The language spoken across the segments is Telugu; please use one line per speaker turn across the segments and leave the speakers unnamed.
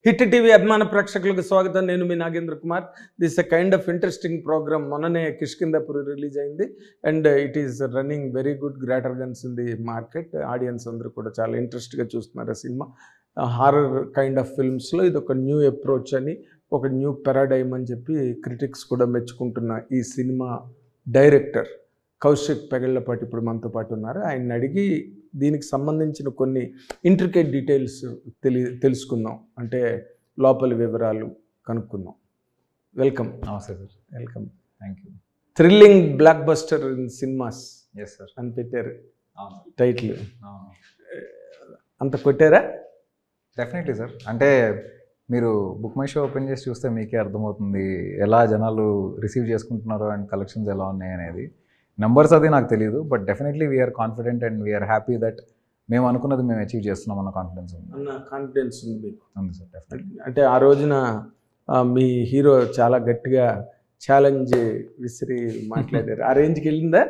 హిట్ టీవీ అభిమాన ప్రేక్షకులకు స్వాగతం. నేను మీ Nagendra Kumar. This a kind of interesting programme. మొన్ననే కిష్కిందాపూర్ రిలీజ్ అయింది and it is running very good greater guns in the market. Audience అందరూ కూడా చాలా ఇంట్రెస్ట్గా చూస్తున్నారు ఆ సినిమా. హారర్ కైండ్ ఆఫ్ ఫిల్మ్స్లో ఇది ఒక న్యూ అప్రోచ్ అని, ఒక న్యూ పారాడైమ్ అని చెప్పి క్రిటిక్స్ కూడా మెచ్చుకుంటున్న ఈ సినిమా డైరెక్టర్ కౌశిక్ పెగళ్ళపాటి ఇప్పుడు మనతో పాటు ఉన్నారు. ఆయన్ని అడిగి దీనికి సంబంధించిన కొన్ని ఇంట్రికేట్ డీటెయిల్స్ తెలుసుకుందాం, అంటే లోపలి వివరాలు కనుక్కుందాం. వెల్కమ్.
నమస్తే sir.
Welcome.
Thank you.
Thrilling blockbuster in cinemas
yes sir
అని పెట్టారు
టైటిల్.
టైటిల్. అంత కొట్టారా?
Definitely sir. అంటే మీరు బుక్ మై షో ఓపెన్ చేసి చూస్తే మీకే అర్థమవుతుంది ఎలా జనాలు రిసీవ్ చేసుకుంటున్నారు అండ్ కలెక్షన్స్ ఎలా ఉన్నాయి అనేది. నెంబర్స్ అది నాకు తెలియదు, but definitely we're confident and we're happy that మేము అనుకున్నది మేము అచీవ్ చేస్తున్నాం అన్న కాన్ఫిడెన్స్ ఉంది.
అన్న కాన్ఫిడెన్స్ ఉంది మీకు?
ఉంది సార్ డెఫినెట్లీ.
అంటే ఆ రోజున మీ హీరో చాలా గట్టిగా ఛాలెంజ్ విసిరి మాట్లాడారు. ఆ రేంజ్కి వెళ్ళిందా?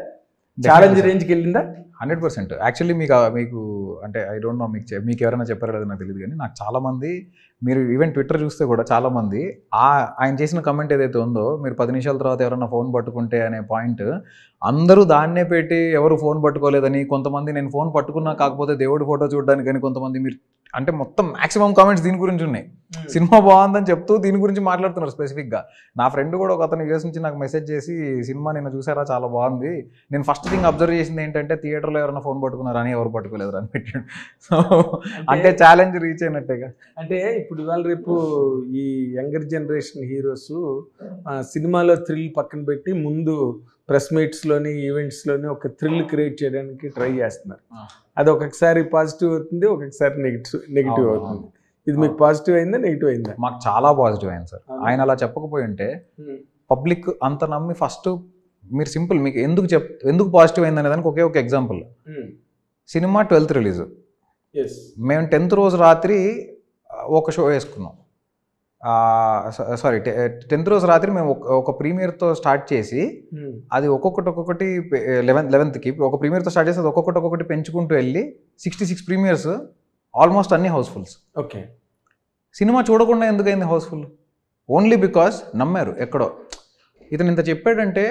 ఛాలెంజ్ రేంజ్కి వెళ్ళిందా?
100%. యాక్చువల్లీ మీకు అంటే ఐ డోంట్ నో మీకు ఎవరైనా చెప్పారో లేదో నాకు తెలియదు, కానీ నాకు చాలామంది, మీరు ఈవెన్ ట్విట్టర్ చూస్తే కూడా చాలామంది ఆయన చేసిన కమెంట్ ఏదైతే ఉందో, మీరు 10 నిమిషాల తర్వాత ఎవరైనా ఫోన్ పట్టుకుంటే అనే పాయింట్, అందరూ దాన్నే పెట్టి ఎవరు ఫోన్ పట్టుకోలేదని, కొంతమంది నేను ఫోన్ పట్టుకున్నా కాకపోతే దేవుడి ఫోటో చూడడానికి అని, కొంతమంది మీరు అంటే మొత్తం మ్యాక్సిమం కామెంట్స్ దీని గురించి ఉన్నాయి. సినిమా బాగుందని చెప్తూ దీని గురించి మాట్లాడుతున్నారు స్పెసిఫిక్గా. నా ఫ్రెండ్ కూడా ఒక అతను యూఎస్ నుంచి నాకు మెసేజ్ చేసి, సినిమా నిన్న చూసారా చాలా బాగుంది, నేను ఫస్ట్ థింగ్ అబ్జర్వ్ చేసింది ఏంటంటే థియేటర్లో ఎవరైనా ఫోన్ పట్టుకున్నారా అని, ఎవరు పట్టుకోలేదు అని పెట్టాడు. సో అంటే ఛాలెంజ్ రీచ్ అయినట్టేగా.
అంటే ఇప్పుడు ఇవాళ రేపు ఈ యంగర్ జనరేషన్ హీరోస్ సినిమాలో థ్రిల్ పక్కన పెట్టి ముందు ప్రెస్ మీట్స్లోని ఈవెంట్స్లోని ఒక థ్రిల్ క్రియేట్ చేయడానికి ట్రై చేస్తున్నారు. అది ఒక్కొక్కసారి పాజిటివ్ అవుతుంది, ఒక్కొక్కసారి నెగిటివ్ అవుతుంది. ఇది మీకు పాజిటివ్ అయిందా నెగిటివ్ అయిందా?
మాకు చాలా పాజిటివ్ అయింది సార్. ఆయన అలా చెప్పకపోయి ఉంటే పబ్లిక్ అంత నమ్మి ఫస్ట్ మీరు సింపుల్ మీకు ఎందుకు పాజిటివ్ అయింది అనే దానికి ఒకే ఒక ఎగ్జాంపుల్. సినిమా 12th రిలీజ్, మేము 10th రోజు రాత్రి ఒక షో వేసుకున్నాం. సారీ 10th రోజు రాత్రి మేము ఒక ప్రీమియర్తో స్టార్ట్ చేసి అది ఒక్కొక్కటి 11th ఒక ప్రీమియర్తో స్టార్ట్ చేసి అది ఒక్కొక్కటి పెంచుకుంటూ వెళ్ళి 66 ప్రీమియర్స్, ఆల్మోస్ట్ అన్ని హౌస్ఫుల్స్.
ఓకే. సినిమా
చూడకుండా ఎందుకైంది హౌస్ఫుల్? ఓన్లీ బికాస్ నమ్మారు. ఎక్కడో ఇతను ఇంత చెప్పాడంటే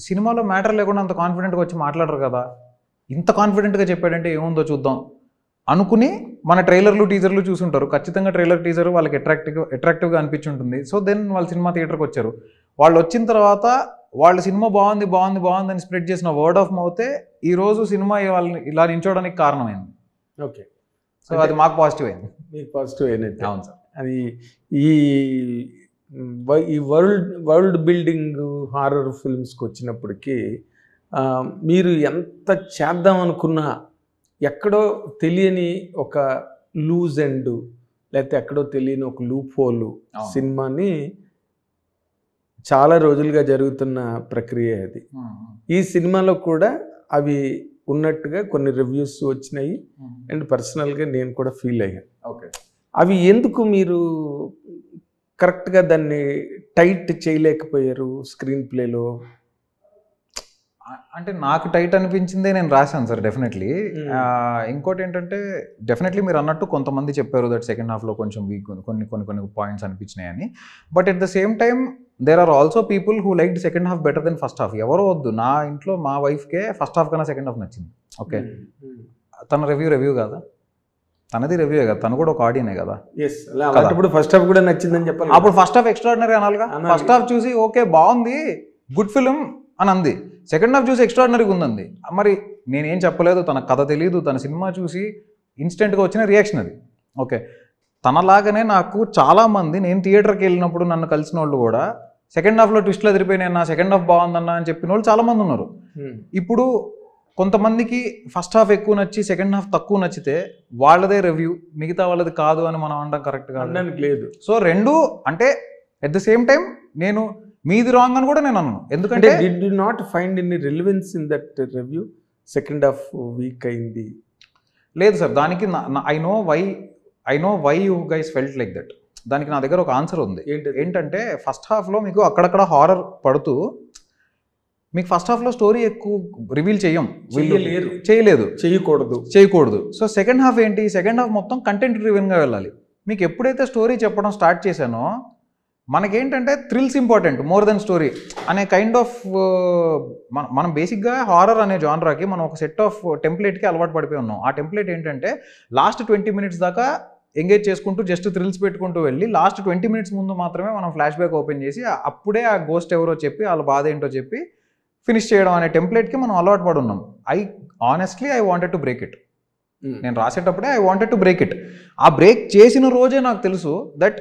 సినిమాలో మ్యాటర్ లేకుండా అంత కాన్ఫిడెంట్గా వచ్చి మాట్లాడరు కదా, ఇంత కాన్ఫిడెంట్గా చెప్పాడంటే ఏముందో చూద్దాం అనుకుని మన ట్రైలర్లు టీజర్లు చూసుంటారు. ఖచ్చితంగా ట్రైలర్ టీజర్ వాళ్ళకి అట్రాక్టివ్గా అనిపించి ఉంటుంది. సో దెన్ వాళ్ళు సినిమా థియేటర్కి వచ్చారు. వాళ్ళు వచ్చిన తర్వాత వాళ్ళ సినిమా బాగుంది అని స్ప్రెడ్ చేసిన వర్డ్ ఆఫ్ మౌతే ఈరోజు సినిమా వాళ్ళని ఇలా నించోడానికి కారణమైంది.
ఓకే.
సో అది మాకు పాజిటివ్ అయింది.
మీకు పాజిటివ్ అయినట్టు.
అవును సార్.
అది ఈ వరల్డ్ బిల్డింగ్ హారర్ ఫిల్మ్స్కి వచ్చినప్పటికీ మీరు ఎంత చేద్దాం అనుకున్నా ఎక్కడో తెలియని ఒక లూజ్ ఎండ్, లేకపోతే ఎక్కడో తెలియని ఒక లూప్ హోల్ సినిమాని చాలా రోజులుగా జరుగుతున్న ప్రక్రియ అది. ఈ సినిమాలో కూడా అవి ఉన్నట్టుగా కొన్ని రివ్యూస్ వచ్చినాయి అండ్ పర్సనల్గా నేను కూడా ఫీల్ అయ్యాను.
ఓకే.
అవి ఎందుకు మీరు కరెక్ట్గా దాన్ని టైట్ చేయలేకపోయారు స్క్రీన్ ప్లేలో?
అంటే నాకు టైట్ అనిపించిందే నేను రాశాను సార్ డెఫినెట్లీ. ఇంకోటి ఏంటంటే డెఫినెట్లీ మీరు అన్నట్టు కొంతమంది చెప్పారు దట్ సెకండ్ హాఫ్లో కొంచెం వీక్ కొన్ని పాయింట్స్ అనిపించినాయని. But at the same time there are also people who like second half better than first half. ఎవరో వద్దు, నా ఇంట్లో మా వైఫ్కే ఫస్ట్ హాఫ్ కన్నా సెకండ్ హాఫ్ నచ్చింది. ఓకే. తన రివ్యూ కాదా, తనది రివ్యూ కదా, తను కూడా ఒక ఆడియనే కదా.
అప్పుడు ఫస్ట్ హాఫ్ కూడా నచ్చిందని చెప్పాలి.
అప్పుడు ఫస్ట్ హాఫ్ ఎక్స్ట్రాడినరీ అనాలిగా. ఫస్ట్ హాఫ్ చూసి ఓకే బాగుంది, గుడ్ ఫిలిం అని అంది. సెకండ్ హాఫ్ చూసి ఎక్స్ట్రాడినరీగా ఉందంది. మరి నేనేం చెప్పలేదు, తన కథ తెలియదు, తన సినిమా చూసి ఇన్స్టెంట్గా వచ్చిన రియాక్షన్ అది. ఓకే. తనలాగానే నాకు చాలామంది, నేను థియేటర్కి వెళ్ళినప్పుడు నన్ను కలిసిన వాళ్ళు కూడా సెకండ్ హాఫ్లో ట్విస్ట్లు ఎదిరిపోయినా సెకండ్ హాఫ్ బాగుందన్నా అని చెప్పిన వాళ్ళు చాలామంది ఉన్నారు. ఇప్పుడు కొంతమందికి ఫస్ట్ హాఫ్ ఎక్కువ నచ్చి సెకండ్ హాఫ్ తక్కువ నచ్చితే వాళ్ళదే రివ్యూ, మిగతా వాళ్ళది కాదు అని మనం అనడం కరెక్ట్ కాదు.
లేదు.
సో రెండు అంటే ఎట్ ద సేమ్ టైం నేను మీది రాంగ్ అని కూడా నేను అన్నాను. ఎందుకంటే
did you not find any relevance in that review? Second half weak అయింది.
లేదు సార్, దానికి I know why you guys felt like that. దానికి నా దగ్గర ఒక ఆన్సర్ ఉంది. ఏంటంటే ఫస్ట్ హాఫ్లో మీకు అక్కడక్కడ హారర్ పడుతూ మీకు ఫస్ట్ హాఫ్లో స్టోరీ ఎక్కువ రివీల్ చేయలేదు, చేయకూడదు. సో సెకండ్ హాఫ్ ఏంటి, సెకండ్ హాఫ్ మొత్తం కంటెంట్ డ్రివెన్గా వెళ్ళాలి. మీకు ఎప్పుడైతే స్టోరీ చెప్పడం స్టార్ట్ చేశానో మనకేంటంటే thrills important more than story అనే కైండ్ ఆఫ్ మనం బేసిక్గా హారర్ అనే జానరాకి మనం ఒక సెట్ ఆఫ్ టెంప్లెట్కి అలవాటు పడిపోయి ఉన్నాం. ఆ టెంప్లెట్ ఏంటంటే లాస్ట్ 20 minutes దాకా ఎంగేజ్ చేసుకుంటూ జస్ట్ థ్రిల్స్ పెట్టుకుంటూ వెళ్ళి లాస్ట్ 20 minutes ముందు మాత్రమే మనం ఫ్లాష్ బ్యాక్ ఓపెన్ చేసి అప్పుడే ఆ గోస్ట్ ఎవరో చెప్పి వాళ్ళ బాధ ఏంటో చెప్పి ఫినిష్ చేయడం అనే టెంప్లెట్కి మనం అలవాటు పడి ఉన్నాం. Honestly I wanted to break it. నేను రాసేటప్పుడే I wanted to break it. ఆ బ్రేక్ చేసిన రోజే నాకు తెలుసు that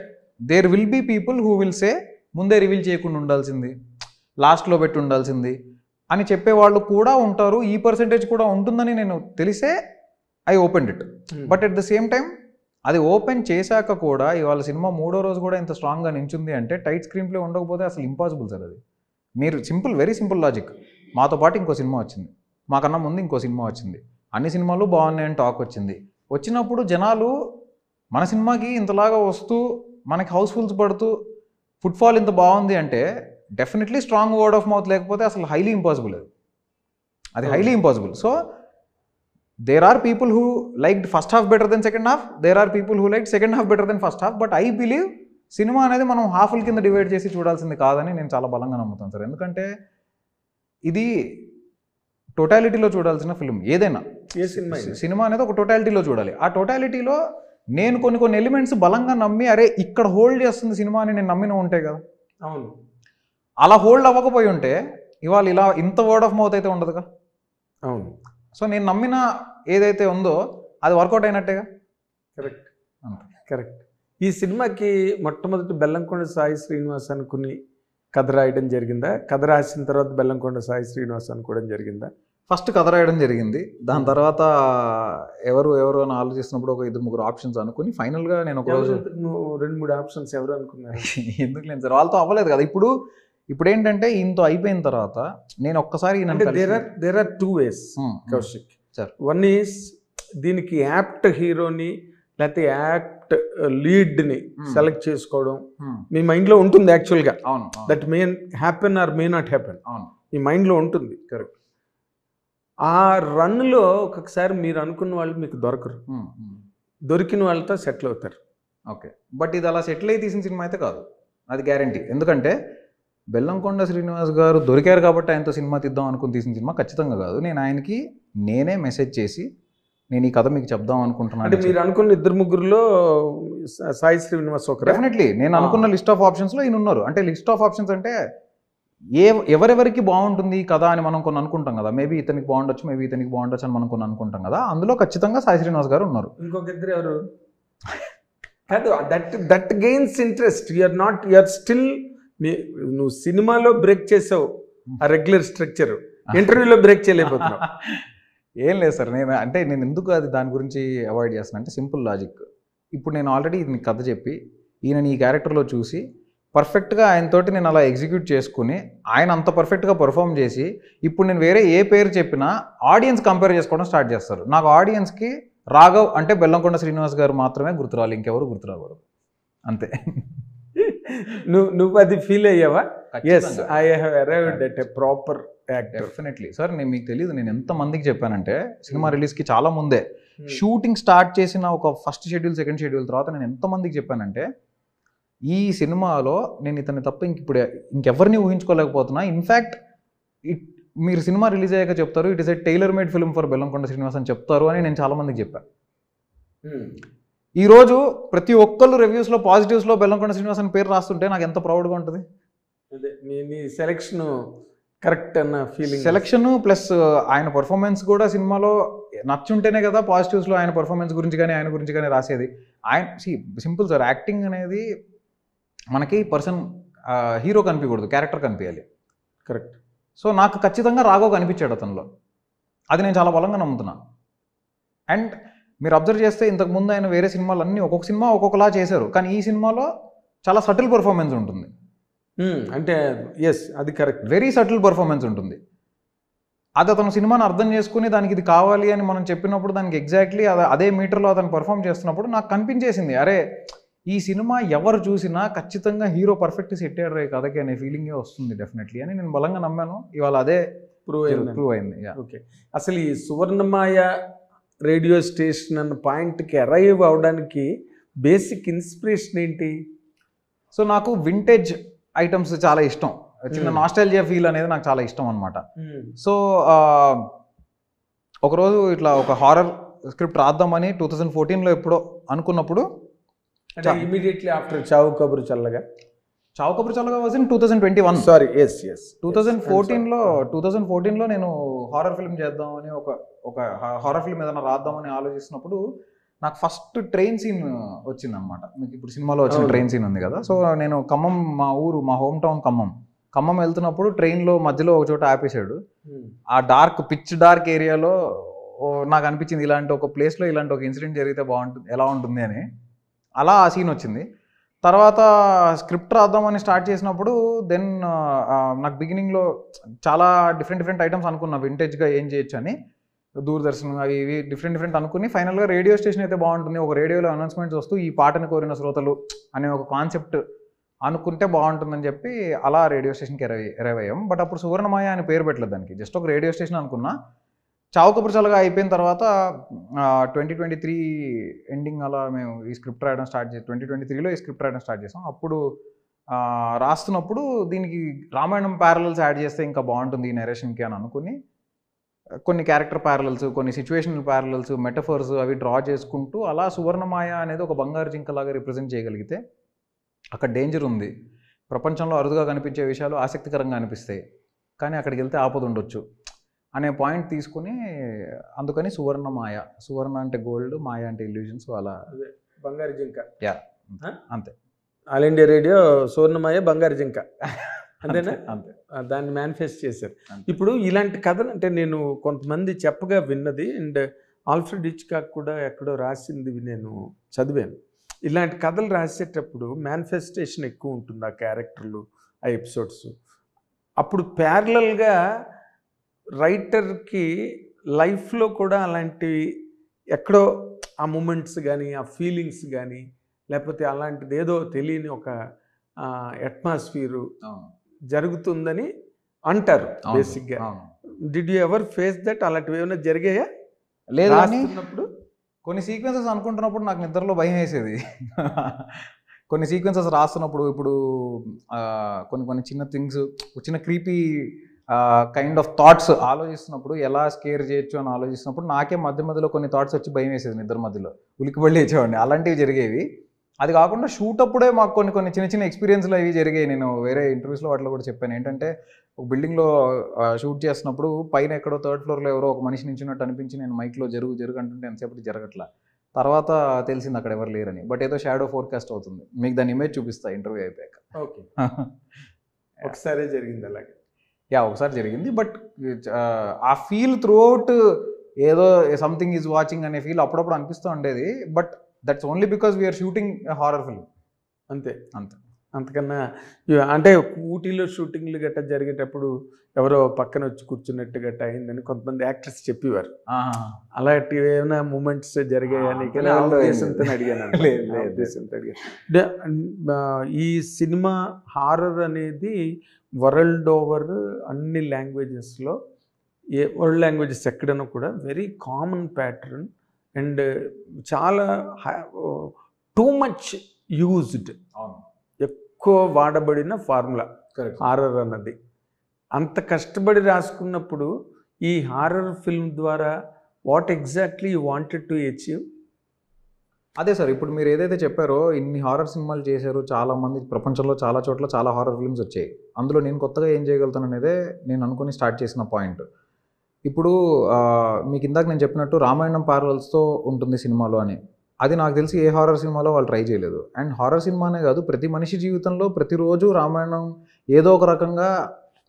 there will be people who will say ముందే రివీల్ చేయకుండా ఉండాల్సింది, లాస్ట్లో పెట్టి ఉండాల్సింది అని చెప్పేవాళ్ళు కూడా ఉంటారు. ఈ పర్సెంటేజ్ కూడా ఉంటుందని నేను తెలిసే I open it. But at the same time అది ఓపెన్ చేశాక కూడా ఇవాళ సినిమా 3వ రోజు కూడా ఇంత స్ట్రాంగ్గా నించుంది అంటే టైట్ స్క్రీన్ ప్లే ఉండకపోతే అసలు ఇంపాసిబుల్ సార్. అది మీరు వెరీ సింపుల్ లాజిక్. మాతో పాటు ఇంకో సినిమా వచ్చింది, మాకన్నా ముందు ఇంకో సినిమా వచ్చింది, అన్ని సినిమాలు బాగున్నాయని టాక్ వచ్చింది. వచ్చినప్పుడు జనాలు మన సినిమాకి ఇంతలాగా వస్తూ మనకి హౌస్ఫుల్స్ పడుతూ ఫుట్ఫాల్ ఇంత బాగుంది అంటే definitely strong word of mouth లేకపోతే అసలు హైలీ ఇంపాసిబుల్. అది highly impossible. So there are people who liked first half better than second half, there are people who like second half better than first half. But I believe cinema అనేది మనం హాఫ్ల కింద డివైడ్ చేసి చూడాల్సింది కాదని నేను చాలా బలంగా నమ్ముతాను సార్. ఎందుకంటే ఇది టోటాలిటీలో చూడాల్సిన ఫిల్మ్. ఏదైనా సినిమా అనేది ఒక టోటాలిటీలో చూడాలి. ఆ టోటాలిటీలో నేను కొన్ని ఎలిమెంట్స్ బలంగా నమ్మి అరే ఇక్కడ హోల్డ్ చేస్తుంది సినిమా అని నేను నమ్మిన ఉంటాయి కదా.
అవును,
అలా హోల్డ్ అవ్వకపోయి ఉంటే ఇవాళ ఇలా ఇంత వర్డ్ ఆఫ్ మౌత్ అయితే ఉండదుగా.
అవును.
సో నేను నమ్మిన ఏదైతే ఉందో అది వర్కౌట్ అయినట్టేగా.
Correct, correct. ఈ సినిమాకి మొట్టమొదటి బెల్లంకొండ సాయి శ్రీనివాస్ అనుకుని కథ రాయడం జరిగిందా? కథ రాసిన తర్వాత బెల్లంకొండ సాయి శ్రీనివాస్ అనుకోవడం జరిగిందా?
ఫస్ట్ కథ రాయడం జరిగింది. దాని తర్వాత ఎవరు అని ఆలోచిస్తున్నప్పుడు ఒక 2-3 ఆప్షన్స్ అనుకుని ఫైనల్గా నేను ఒక రోజు
2-3 ఆప్షన్స్ ఎవరు అనుకున్నారు?
ఎందుకు లేదు సార్, వాళ్ళతో అవ్వలేదు కదా. ఇప్పుడు ఏంటంటే ఇంత అయిపోయిన తర్వాత నేను ఒక్కసారి
there are 2 ways Kaushik sir. One is దీనికి యాప్ట్ హీరోని లేకపోతే యాప్ట్ లీడ్ని సెలెక్ట్ చేసుకోవడం మీ మైండ్లో ఉంటుంది యాక్చువల్గా.
అవును,
that may happen or may not happen.
అవును,
మీ మైండ్లో ఉంటుంది. కరెక్ట్. ఆ రన్లో ఒక్కొక్కసారి మీరు అనుకున్న వాళ్ళు మీకు దొరకరు, దొరికిన వాళ్ళతో సెటిల్ అవుతారు.
ఓకే, బట్ ఇది అలా సెటిల్ అయ్యి తీసిన సినిమా అయితే కాదు, అది గ్యారంటీ. ఎందుకంటే బెల్లంకొండ శ్రీనివాస్ గారు దొరికారు కాబట్టి ఆయనతో సినిమా తీద్దాం అనుకుని తీసిన సినిమా ఖచ్చితంగా కాదు. నేను ఆయనకి నేనే మెసేజ్ చేసి నేను ఈ కథ మీకు చెప్దాం అనుకుంటున్నాను.
అంటే మీరు అనుకున్న 2-3లో సాయి శ్రీనివాస్ ఒకరు?
డెఫినెట్లీ నేను అనుకున్న లిస్ట్ ఆఫ్ ఆప్షన్స్లో ఈయన ఉన్నారు. అంటే లిస్ట్ ఆఫ్ ఆప్షన్స్ అంటే ఎవరెవరికి బాగుంటుంది కథ అని మనం కొన్ని అనుకుంటాం కదా. మేబీ ఇతనికి బాగుండొచ్చు, మేబీ ఇతనికి బాగుండొచ్చు అని మనం కొన్ని అనుకుంటాం కదా. అందులో ఖచ్చితంగా సాయి శ్రీనివాస్ గారు ఉన్నారు.
ఇంకొక ఇద్దరు ఎవరు కాదు. That gains interest. You are still నువ్వు సినిమాలో బ్రేక్ చేసావు ఆ రెగ్యులర్ స్ట్రక్చర్, ఇంటర్వ్యూలో బ్రేక్ చేయలేకపోతున్నావు.
ఏం లేదు సార్, నేను ఎందుకు అది దాని గురించి అవాయిడ్ చేస్తాను అంటే సింపుల్ లాజిక్. ఇప్పుడు నేను ఆల్రెడీ ఇది కథ చెప్పి ఈయన ఈ క్యారెక్టర్లో చూసి పర్ఫెక్ట్గా ఆయనతోటి నేను అలా ఎగ్జిక్యూట్ చేసుకుని ఆయన అంత పర్ఫెక్ట్గా పర్ఫామ్ చేసి ఇప్పుడు నేను వేరే ఏ పేరు చెప్పినా ఆడియన్స్ కంపేర్ చేసుకోవడం స్టార్ట్ చేస్తారు. నాకు ఆడియన్స్కి రాఘవ్ అంటే బెల్లంకొండ శ్రీనివాస్ గారు మాత్రమే గుర్తురాలి, ఇంకెవరు గుర్తురాకూడదు, అంతే.
నువ్వు అది ఫీల్ అయ్యావా? yes, I have arrived at a proper actor.
Definitely sir. మీకు తెలియదు నేను ఎంతమందికి చెప్పానంటే సినిమా రిలీజ్కి చాలా ముందే షూటింగ్ స్టార్ట్ చేసిన ఒక ఫస్ట్ షెడ్యూల్ సెకండ్ షెడ్యూల్ తర్వాత నేను ఎంతమందికి చెప్పానంటే ఈ సినిమాలో నేను ఇతన్ని తప్ప ఇప్పుడు ఇంకెవరిని ఊహించుకోలేకపోతున్నా. ఇన్ఫ్యాక్ట్ మీరు సినిమా రిలీజ్ అయ్యాక చెప్తారు it is a tailor made film for Bellamkonda Srinivas అని చెప్తారు అని నేను చాలామందికి చెప్పాను. ఈరోజు ప్రతి ఒక్కళ్ళు రివ్యూస్లో పాజిటివ్స్లో బెల్లంకొండ శ్రీనివాస్ అని పేరు రాస్తుంటే నాకు ఎంత ప్రౌడ్గా ఉంటుంది.
అదే మీ సెలెక్షన్ కరెక్ట్ అన్న ఫీలింగ్.
సెలెక్షన్ ప్లస్ ఆయన పర్ఫార్మెన్స్ కూడా సినిమాలో నచ్చుంటేనే కదా పాజిటివ్స్లో ఆయన పర్ఫార్మెన్స్ గురించి కానీ ఆయన గురించి కానీ రాసేది. ఆయన సింపుల్ సార్, యాక్టింగ్ అనేది మనకి పర్సన్ హీరో కనిపించకూడదు, క్యారెక్టర్ కనిపించాలి.
కరెక్ట్.
సో నాకు ఖచ్చితంగా రాఘవ్ కనిపించాడు అతనిలో, అది నేను చాలా బలంగా నమ్ముతున్నా. అండ్ మీరు అబ్జర్వ్ చేస్తే ఇంతకుముందు ఆయన వేరే సినిమాలన్నీ ఒక్కొక్క సినిమా ఒక్కొక్కలా చేశారు, కానీ ఈ సినిమాలో చాలా సటిల్ పర్ఫార్మెన్స్ ఉంటుంది.
అంటే ఎస్, అది కరెక్ట్,
వెరీ సటిల్ పర్ఫార్మెన్స్ ఉంటుంది. అది అతను సినిమాని అర్థం చేసుకుని దానికి ఇది కావాలి అని మనం చెప్పినప్పుడు దానికి ఎగ్జాక్ట్లీ అదే మీటర్లో అతను పర్ఫామ్ చేస్తున్నప్పుడు నాకు కనిపించేసింది అరే ఈ సినిమా ఎవరు చూసినా ఖచ్చితంగా హీరో పర్ఫెక్ట్ సెట్ అయ్యారు కథకి అనే ఫీలింగే వస్తుంది డెఫినెట్లీ అని నేను బలంగా నమ్మాను. ఇవాళ అదే ప్రూవ్ అయింది.
ఓకే, అసలు ఈ సువర్ణమాయ రేడియో స్టేషన్ అన్న పాయింట్కి అరైవ్ అవడానికి బేసిక్ ఇన్స్పిరేషన్ ఏంటి?
సో నాకు వింటేజ్ ఐటమ్స్ చాలా ఇష్టం, చిన్న నాస్టాల్జియా ఫీల్ అనేది నాకు చాలా ఇష్టం అనమాట. సో ఒకరోజు ఇట్లా ఒక హారర్ స్క్రిప్ట్ రాద్దామని 2014లో ఎప్పుడో అనుకున్నప్పుడు,
ఇమీడియట్లీ ఆఫ్టర్ చావు కబురు చల్లగా
వాజ్ ఇన్ 2021.
సారీ,
2014లో నేను హారర్ ఫిల్మ్ చేద్దామని ఒక హారర్ ఫిల్మ్ ఏదైనా రాద్దామని ఆలోచిస్తున్నప్పుడు నాకు ఫస్ట్ ట్రైన్ సీన్ వచ్చింది అనమాట. మీకు ఇప్పుడు సినిమాలో వచ్చిన ట్రైన్ సీన్ ఉంది కదా. సో నేను ఖమ్మం, మా హోమ్ టౌన్ ఖమ్మం వెళ్తున్నప్పుడు ట్రైన్లో మధ్యలో ఒక చోట ఆపేశాడు. ఆ పిచ్ డార్క్ ఏరియాలో నాకు అనిపించింది ఇలాంటి ఒక ప్లేస్లో ఇలాంటి ఒక ఇన్సిడెంట్ జరిగితే బాగుంటుంది, ఎలా ఉంటుంది అని. అలా ఆ సీన్ వచ్చింది. తర్వాత స్క్రిప్ట్ రాద్దామని స్టార్ట్ చేసినప్పుడు దెన్ నాకు బిగినింగ్లో చాలా డిఫరెంట్ ఐటమ్స్ అనుకున్నా వింటేజ్గా ఏం చేయొచ్చు అని. దూరదర్శన్ అవి ఇవి డిఫరెంట్ అనుకుని ఫైనల్గా రేడియో స్టేషన్ అయితే బాగుంటుంది, ఒక రేడియోలో అనౌన్స్మెంట్స్ వస్తూ ఈ పాటను కోరిన శ్రోతలు అనే ఒక కాన్సెప్ట్ అనుకుంటే బాగుంటుందని చెప్పి అలా రేడియో స్టేషన్కి ఎరైవ్ అయ్యాం. బట్ అప్పుడు సువర్ణమాయ అని పేరు పెట్టలేదు దానికి, జస్ట్ ఒక రేడియో స్టేషన్ అనుకున్నా. చావు కబురు చల్లగా అయిపోయిన తర్వాత 2023 ఎండింగ్ అలా మేము ఈ స్క్రిప్ట్ రాయడం స్టార్ట్ చేసి 2023లో ఈ స్క్రిప్ట్ రాయడం స్టార్ట్ చేసాం. అప్పుడు రాస్తున్నప్పుడు దీనికి రామాయణం ప్యారలల్స్ యాడ్ చేస్తే ఇంకా బాగుంటుంది ఈ నెరేషన్కి అని అనుకుని కొన్ని క్యారెక్టర్ ప్యారలల్స్, కొన్ని సిచ్యువేషనల్ ప్యారలల్స్, మెటఫర్స్ అవి డ్రా చేసుకుంటూ అలా సువర్ణమాయ అనేది ఒక బంగారు జింకలాగా రిప్రజెంట్ చేయగలిగితే అక్కడ డేంజర్ ఉంది, ప్రపంచంలో అరుదుగా కనిపించే విషయాలు ఆసక్తికరంగా అనిపిస్తాయి, కానీ అక్కడికి వెళ్తే ఆపద ఉండొచ్చు అనే పాయింట్ తీసుకుని అందుకని సువర్ణమాయ. సువర్ణ అంటే గోల్డ్, మాయ అంటే ఇల్యూజన్స్. అలా
బంగారు జింక.
అంతే.
ఆల్ ఇండియా రేడియో సువర్ణమాయ బంగారు జింక అంతేనా? అంతే, దాన్ని మేనిఫెస్ట్ చేశారు. ఇప్పుడు ఇలాంటి కథలు అంటే నేను కొంతమంది చెప్పగా విన్నది, అండ్ ఆల్ఫ్రెడ్ హిచ్కాక్ కూడా ఎక్కడో రాసింది నేను చదివాను. ఇలాంటి కథలు రాసేటప్పుడు మేనిఫెస్టేషన్ ఎక్కువ ఉంటుంది ఆ క్యారెక్టర్లు, ఆ ఎపిసోడ్స్. అప్పుడు ప్యారలల్గా రైటర్కి లైఫ్లో కూడా అలాంటి ఎక్కడో ఆ మూమెంట్స్ కానీ, ఆ ఫీలింగ్స్ కానీ, లేకపోతే అలాంటిది ఏదో తెలియని ఒక అట్మాస్ఫియరు జరుగుతుందని అంటారు బేసిక్గా. Did you ever face that? అలాంటివి ఏమైనా జరిగాయా?
లేదు. కొన్ని సీక్వెన్సెస్ అనుకుంటున్నప్పుడు నాకు నిద్రలో భయం వేసేది. కొన్ని సీక్వెన్సెస్ రాస్తున్నప్పుడు ఇప్పుడు కొన్ని చిన్న థింగ్స్, చిన్న క్రీపీ కైండ్ ఆఫ్ థాట్స్ ఆలోచిస్తున్నప్పుడు ఎలా స్కేర్ చేయొచ్చు అని ఆలోచిస్తున్నప్పుడు నాకే మధ్యలో కొన్ని థాట్స్ వచ్చి భయం వేసేది, నిద్ర మధ్యలో ఉలికిపడి లేచేవాడిని. అలాంటివి జరిగేవి. అది కాకుండా షూట్ అప్పుడే మాకు కొన్ని చిన్న ఎక్స్పీరియన్స్లు అవి జరిగాయి. నేను వేరే ఇంటర్వ్యూస్లో వాటిలో కూడా చెప్పాను. ఏంటంటే ఒక బిల్డింగ్లో షూట్ చేస్తున్నప్పుడు పైన ఎక్కడో 3rd ఫ్లోర్లో ఎవరో ఒక మనిషి నించున్నట్టు అనిపించి నేను మైక్లో జరుగు అంటుంటే ఎంతసేపటి జరగట్లా. తర్వాత తెలిసింది అక్కడ ఎవరు లేరని. బట్ ఏదో షాడో ఫోర్కాస్ట్ అవుతుంది. మీకు దాని ఇమేజ్ చూపిస్తా ఇంటర్వ్యూ అయిపోయాక.
ఓకే. ఒకసారి జరిగింది అలాగే?
ఒకసారి జరిగింది. బట్ ఆ ఫీల్ త్రూఅవుట్ ఏదో సంథింగ్ ఈజ్ వాచింగ్ అనే ఫీల్ అప్పుడప్పుడు అనిపిస్తూ ఉండేది. But that's only because we are shooting horror film. అంతే.
అంతకన్నా అంటే ఊటీలో షూటింగ్లు గట్టా జరిగేటప్పుడు ఎవరో పక్కన వచ్చి కూర్చున్నట్టు గట్టా అయిందని కొంతమంది యాక్టర్స్ చెప్పేవారు. అలాంటివి ఏమైనా మూమెంట్స్ జరిగాయని ఉద్దేశంతో అడిగాను. ఉద్దేశంతో అడిగాను. ఈ సినిమా హారర్ అనేది వరల్డ్ ఓవర్ అన్ని లాంగ్వేజెస్లో, వరల్డ్ లాంగ్వేజెస్ ఎక్కడైనా కూడా వెరీ కామన్ ప్యాటర్న్ అండ్ చాలా టూ మచ్ యూజ్డ్, ఎక్కువ వాడబడిన ఫార్ములా హారర్ అన్నది. అంత కష్టపడి రాసుకున్నప్పుడు ఈ హారర్ ఫిల్మ్ ద్వారా what exactly you wanted to achieve?
అదే సార్, ఇప్పుడు మీరు ఏదైతే చెప్పారో ఇన్ని హారర్ సినిమాలు చేశారు చాలామంది, ప్రపంచంలో చాలా చోట్ల చాలా హారర్ ఫిల్మ్స్ వచ్చాయి. అందులో నేను కొత్తగా ఏం చేయగలుగుతాను అనేదే నేను అనుకుని స్టార్ట్ చేసిన పాయింట్. ఇప్పుడు మీకు ఇందాక నేను చెప్పినట్టు రామాయణం ప్యారలల్స్తో ఉంటుంది సినిమాలో అని, అది నాకు తెలిసి ఏ హారర్ సినిమాలో వాళ్ళు ట్రై చేయలేదు. అండ్ హారర్ సినిమానే కాదు, ప్రతి మనిషి జీవితంలో ప్రతిరోజు రామాయణం ఏదో ఒక రకంగా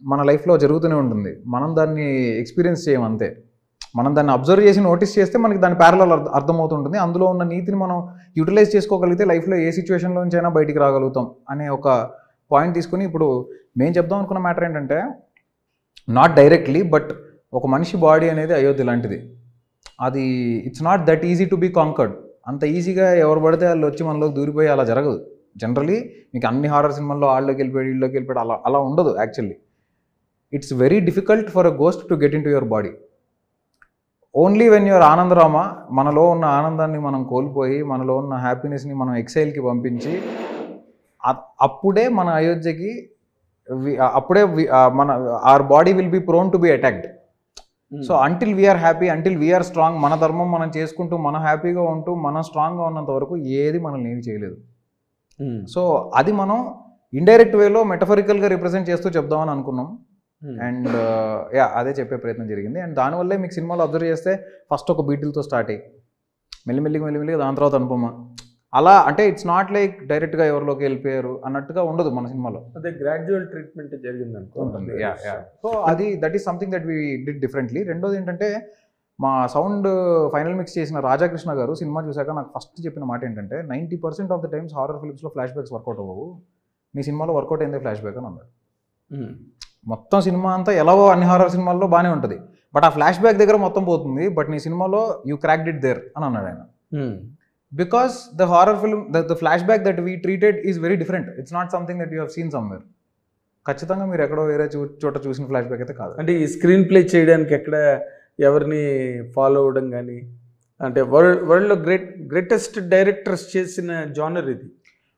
మన లైఫ్లో జరుగుతూనే ఉంటుంది. మనం దాన్ని ఎక్స్పీరియన్స్ చేయమంతే. మనం దాన్ని అబ్జర్వ్ చేసి నోటీస్ చేస్తే మనకి దాని ప్యారలల్ అర్థమవుతుంటుంది. అందులో ఉన్న నీతిని మనం యూటిలైజ్ చేసుకోగలిగితే లైఫ్లో ఏ సిచ్యువేషన్లోంచైనా బయటికి రాగలుగుతాం అనే ఒక పాయింట్ తీసుకుని ఇప్పుడు మేము చెప్దాం అనుకున్న మ్యాటర్ ఏంటంటే, నాట్ డైరెక్ట్లీ బట్ ఒక మనిషి బాడీ అనేది అయోధ్య లాంటిది. అది it's not that easy to be conquered. అంత ఈజీగా ఎవరు పడితే వాళ్ళు వచ్చి మనలోకి దూరిపోయి అలా జరగదు. జనరలీ మీకు అన్ని హారర్ సినిమాల్లో వాళ్ళలోకి వెళ్ళిపోయాడు వీళ్ళలోకి వెళ్ళిపోయాడు అలా ఉండదు. Actually it's very difficult for a ghost to get in to your body. Only when your ఆనందరామ, మనలో ఉన్న ఆనందాన్ని మనం కోల్పోయి మనలో ఉన్న హ్యాపీనెస్ని మనం ఎక్సైల్కి పంపించి అప్పుడే మన అయోధ్యకి అప్పుడే మన our body will be prone to be attacked. So until we are happy, until we are strong, మన ధర్మం మనం చేసుకుంటూ మనం హ్యాపీగా ఉంటూ మనం స్ట్రాంగ్గా ఉన్నంత వరకు ఏది మనల్ని ఏమి చేయలేదు. సో అది మనం ఇండైరెక్ట్ వేలో మెటఫరికల్గా రిప్రజెంట్ చేస్తూ చెప్దామని అనుకున్నాం. అండ్ అదే చెప్పే ప్రయత్నం జరిగింది. అండ్ దానివల్లే మీకు సినిమాలో అబ్జర్వ్ చేస్తే ఫస్ట్ ఒక బీటిల్తో స్టార్ట్ అయ్యి మెల్లిమెల్లిగా దాని తర్వాత అనుపమ, అలా అంటే ఇట్స్ నాట్ లైక్ డైరెక్ట్గా ఎవరిలోకి వెళ్ళిపోయారు అన్నట్టుగా ఉండదు మన సినిమాలో.
అదే గ్రాడ్యువల్ ట్రీట్మెంట్ జరిగింది
ఉంటుంది. సో అది that is something that we did differently. రెండోది ఏంటంటే మా సౌండ్ ఫైనల్ మిక్స్ చేసిన రాజాకృష్ణ గారు సినిమా చూశాక నాకు ఫస్ట్ చెప్పిన మాట ఏంటంటే 90% ఆఫ్ ద టైమ్స్ హారర్ ఫిల్మ్స్లో ఫ్లాష్ బ్యాక్స్ వర్కౌట్ అవ్వవు, మీ సినిమాలో వర్కౌట్ అయిందే ఫ్లాష్ బ్యాక్ అని అన్నాడు. మొత్తం సినిమా అంతా ఎలాగో అన్ని హారర్ సినిమాల్లో బాగానే ఉంటుంది, బట్ ఆ ఫ్లాష్ బ్యాక్ దగ్గర మొత్తం పోతుంది, బట్ నీ సినిమాలో యూ క్రాక్డ్ ఇట్ దేర్ అని అన్నాడు ఆయన. Because the horror film the flash back that we treated is very different. It's not something that you have seen somewhere. ఖచ్చితంగా మీరు ఎక్కడో వేరే చోట చూసిన ఫ్లాష్ బ్యాక్ అయితే కాదు.
అంటే ఈ స్క్రీన్ ప్లే చేయడానికి ఎక్కడ ఎవరిని ఫాలో అవ్వడం కానీ, అంటే వరల్డ్లో గ్రేటెస్ట్ డైరెక్టర్స్ చేసిన జానర్ ఇది.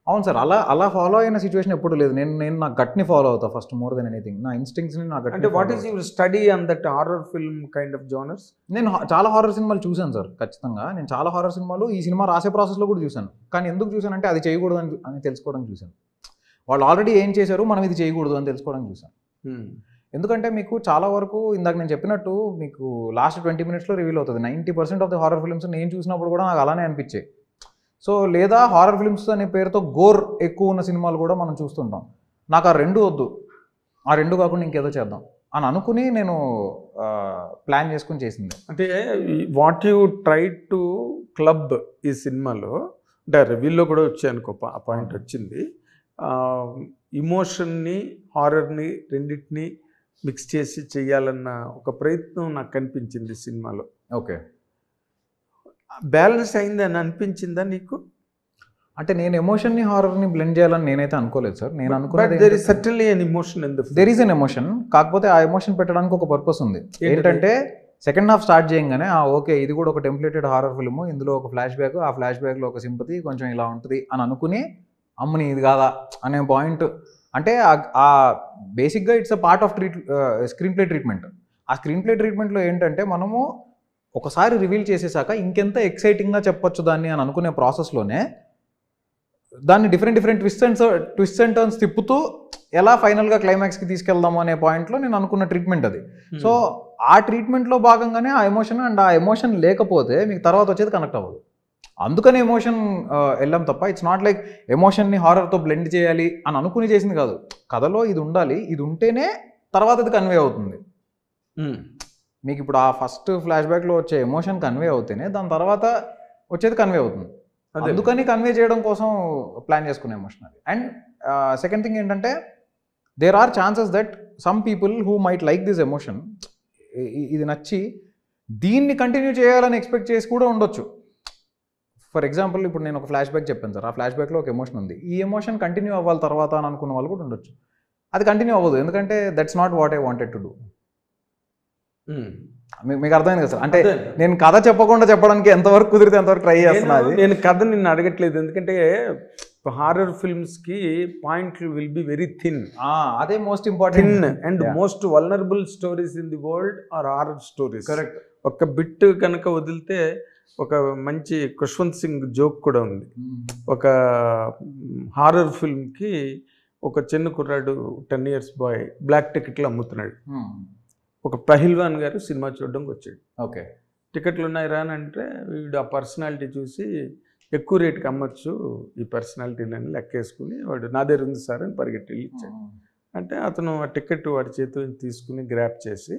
అవును సార్, అలా ఫాలో అయిన సిచ్యువేషన్ ఎప్పుడు లేదు. నేను నా గట్ని ఫాలో అవుతా ఫస్ట్ మోర్ దెన్ ఎనీథింగ్, నా ఇన్స్టింక్ట్స్ని నా గట్.
అంటే what is your study on that horror film kind of genres?
నేను చాలా హారర్ సినిమాలు చూశాను సార్, ఖచ్చితంగా. నేను చాలా హారర్ సినిమాలు ఈ సినిమా రాసే ప్రాసెస్లో కూడా చూశాను. కానీ ఎందుకు చూశానంటే అది చేయకూడదు అని తెలుసుకోవడానికి చూశాను. వాళ్ళు ఆల్రెడీ ఏం చేశారు, మనం ఇది చేయకూడదు అని తెలుసుకోవడానికి చూశాను. ఎందుకంటే మీకు చాలా వరకు ఇందాక నేను చెప్పినట్టు మీకు లాస్ట్ 20 minutesలో రివీల్ అవుతుంది. 90% ఆఫ్ ద హారర్ ఫిల్మ్స్ నేను చూసినప్పుడు కూడా నాకు అలానే అనిపించాయి. సో లేదా హారర్ ఫిల్మ్స్ అనే పేరుతో గోర్ ఎక్కువ ఉన్న సినిమాలు కూడా మనం చూస్తుంటాం. నాకు ఆ రెండు వద్దు, ఆ రెండు కాకుండా ఇంకేదో చేద్దాం అని అనుకుని నేను ప్లాన్ చేసుకుని చేసింది.
అంటే what you try to club ఈ సినిమాలో, అంటే రివ్యూలో కూడా వచ్చాయనుకో ఆ పాయింట్ వచ్చింది, ఇమోషన్ని హారర్ని రెండింటిని మిక్స్ చేసి చెయ్యాలన్న ఒక ప్రయత్నం నాకు కనిపించింది సినిమాలో.
ఓకే,
బ్యాలెన్స్ అయింది అని అనిపించిందా నీకు?
అంటే నేను ఎమోషన్ని హారర్ని బ్లెండ్ చేయాలని నేనైతే అనుకోలేదు సార్. నేను అనుకున్నది
there is certainly an emotion in the film.
There is an emotion, కాకపోతే ఆ ఎమోషన్ పెట్టడానికి ఒక పర్పస్ ఉంది. ఏంటంటే సెకండ్ హాఫ్ స్టార్ట్ చేయగానే ఓకే ఇది కూడా ఒక టెంప్లేటెడ్ హారర్ ఫిల్మ్, ఇందులో ఒక ఫ్లాష్ బ్యాక్, ఆ ఫ్లాష్ బ్యాక్లో ఒక సింపతి కొంచెం ఇలా ఉంటుంది అని అనుకుని అమ్మని ఇది కాదా అనే పాయింట్. అంటే ఆ బేసిక్గా it's a part off screen play treatment. ఆ స్క్రీన్ ప్లే ట్రీట్మెంట్లో ఏంటంటే మనము ఒకసారి రివీల్ చేసేసాక ఇంకెంత ఎక్సైటింగ్గా చెప్పొచ్చు దాన్ని అని అనుకునే ప్రాసెస్లోనే దాన్ని డిఫరెంట్ ట్విస్ట్ అండ్ టర్న్స్ తిప్పుతూ ఎలా ఫైనల్గా క్లైమాక్స్కి తీసుకెళ్దాము అనే పాయింట్లో నేను అనుకున్న ట్రీట్మెంట్ అది. సో ఆ ట్రీట్మెంట్లో భాగంగానే ఆ ఎమోషన్, అండ్ ఆ ఎమోషన్ లేకపోతే మీకు తర్వాత వచ్చేది కనెక్ట్ అవ్వదు. అందుకని ఎమోషన్ వెళ్ళాం తప్ప ఇట్స్ నాట్ లైక్ ఎమోషన్ని హారర్తో బ్లెండ్ చేయాలి అని అనుకుని చేసింది కాదు. కథలో ఇది ఉండాలి, ఇది ఉంటేనే తర్వాత అది కన్వే అవుతుంది. మీకు ఇప్పుడు ఆ ఫస్ట్ ఫ్లాష్ బ్యాక్లో వచ్చే ఎమోషన్ కన్వే అవుతేనే దాని తర్వాత వచ్చేది కన్వే అవుతుంది. అందుకని కన్వే చేయడం కోసం ప్లాన్ చేసుకునే ఎమోషన్ అది. అండ్ సెకండ్ థింగ్ ఏంటంటే there are chances that some people who might like this emotion, ఇది నచ్చి దీన్ని కంటిన్యూ చేయాలని ఎక్స్పెక్ట్ చేసి కూడా ఉండొచ్చు. ఫర్ ఎగ్జాంపుల్ ఇప్పుడు నేను ఒక ఫ్లాష్ బ్యాక్ చెప్పాను సార్, ఆ ఫ్లాష్ బ్యాక్లో ఒక ఎమోషన్ ఉంది, ఈ ఎమోషన్ కంటిన్యూ అవ్వాలి తర్వాత అని అనుకున్న వాళ్ళు కూడా ఉండొచ్చు. అది కంటిన్యూ అవ్వదు, ఎందుకంటే that's not what I wanted to do. మీకు అర్థమైంది కదా సార్? అంటే నేను కథ చెప్పకుండా చెప్పడానికి ఎంతవరకు కుదిరితే ఎంతవరకు ట్రై చేస్తున్నది.
నేను కథ నిన్ను అడగట్లేదు, ఎందుకంటే హారర్ ఫిల్మ్స్కి పాయింట్లు విల్ బి వెరీ థిన్.
అదే most important
and most vulnerable stories in the world are horror stories.
Correct.
ఒక బిట్ కనుక వదిలితే ఒక మంచి ఖుష్వంత్ సింగ్ జోక్ కూడా ఉంది. ఒక హారర్ ఫిల్మ్కి ఒక చిన్న కుర్రాడు 10 years బాయ్ బ్లాక్ టికెట్లు అమ్ముతున్నాడు. ఒక పహిల్వాన్ గారు సినిమా చూడడానికి వచ్చాడు.
ఓకే,
టికెట్లు ఉన్నాయి రా అని అంటే వీడు ఆ పర్సనాలిటీ చూసి ఎక్కువ రేటుకి అమ్మచ్చు ఈ పర్సనాలిటీలని లెక్కేసుకుని వాడు నా దగ్గర ఉంది సార్ అని పరిగెట్టి ఇచ్చాడు. అంటే అతను ఆ టికెట్ వాడి చేతిలో తీసుకుని గ్రాప్ చేసి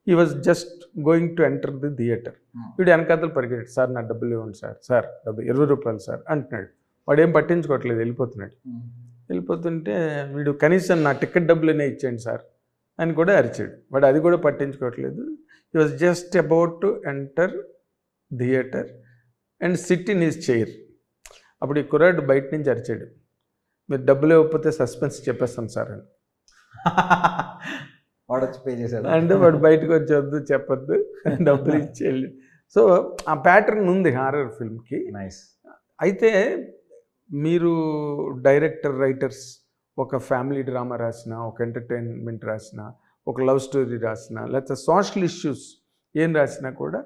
he was just going to enter the theatre. వీడు వెనకాతలు పరిగెట్టాడు, సార్ నా డబ్బులు ఇవ్వండి సార్ డబ్బు 20 రూపాయలు సార్ అంటున్నాడు. వాడు ఏం పట్టించుకోవట్లేదు, వెళ్ళిపోతున్నాడు. వెళ్ళిపోతుంటే వీడు కనీసం నా టికెట్ డబ్బులనే ఇచ్చేయండి సార్ అని కూడా అరిచాడు. వాడు అది కూడా పట్టించుకోవట్లేదు. He was just about to enter theatre and SIT in his chair. అప్పుడు ఈ కుర్రాడు బయట నుంచి అరిచాడు, మీరు డబ్బులు ఇవ్వకపోతే సస్పెన్స్ చెప్పేస్తాం సార్ అని.
వాడు వచ్చి పే చేశాడు.
అంటే వాడు బయటకు వచ్చి వద్దు చెప్పొద్దు డబ్బులు ఇచ్చేయాలి. సో ఆ ప్యాటర్న్ ఉంది హారర్ ఫిల్మ్కి.
నైస్.
అయితే మీరు డైరెక్టర్, రైటర్స్ ఒక ఫ్యామిలీ డ్రామా రాసిన, ఒక ఎంటర్టైన్మెంట్ రాసిన, ఒక లవ్ స్టోరీ రాసిన, లేకపోతే సోషల్ ఇష్యూస్ ఏం రాసినా కూడా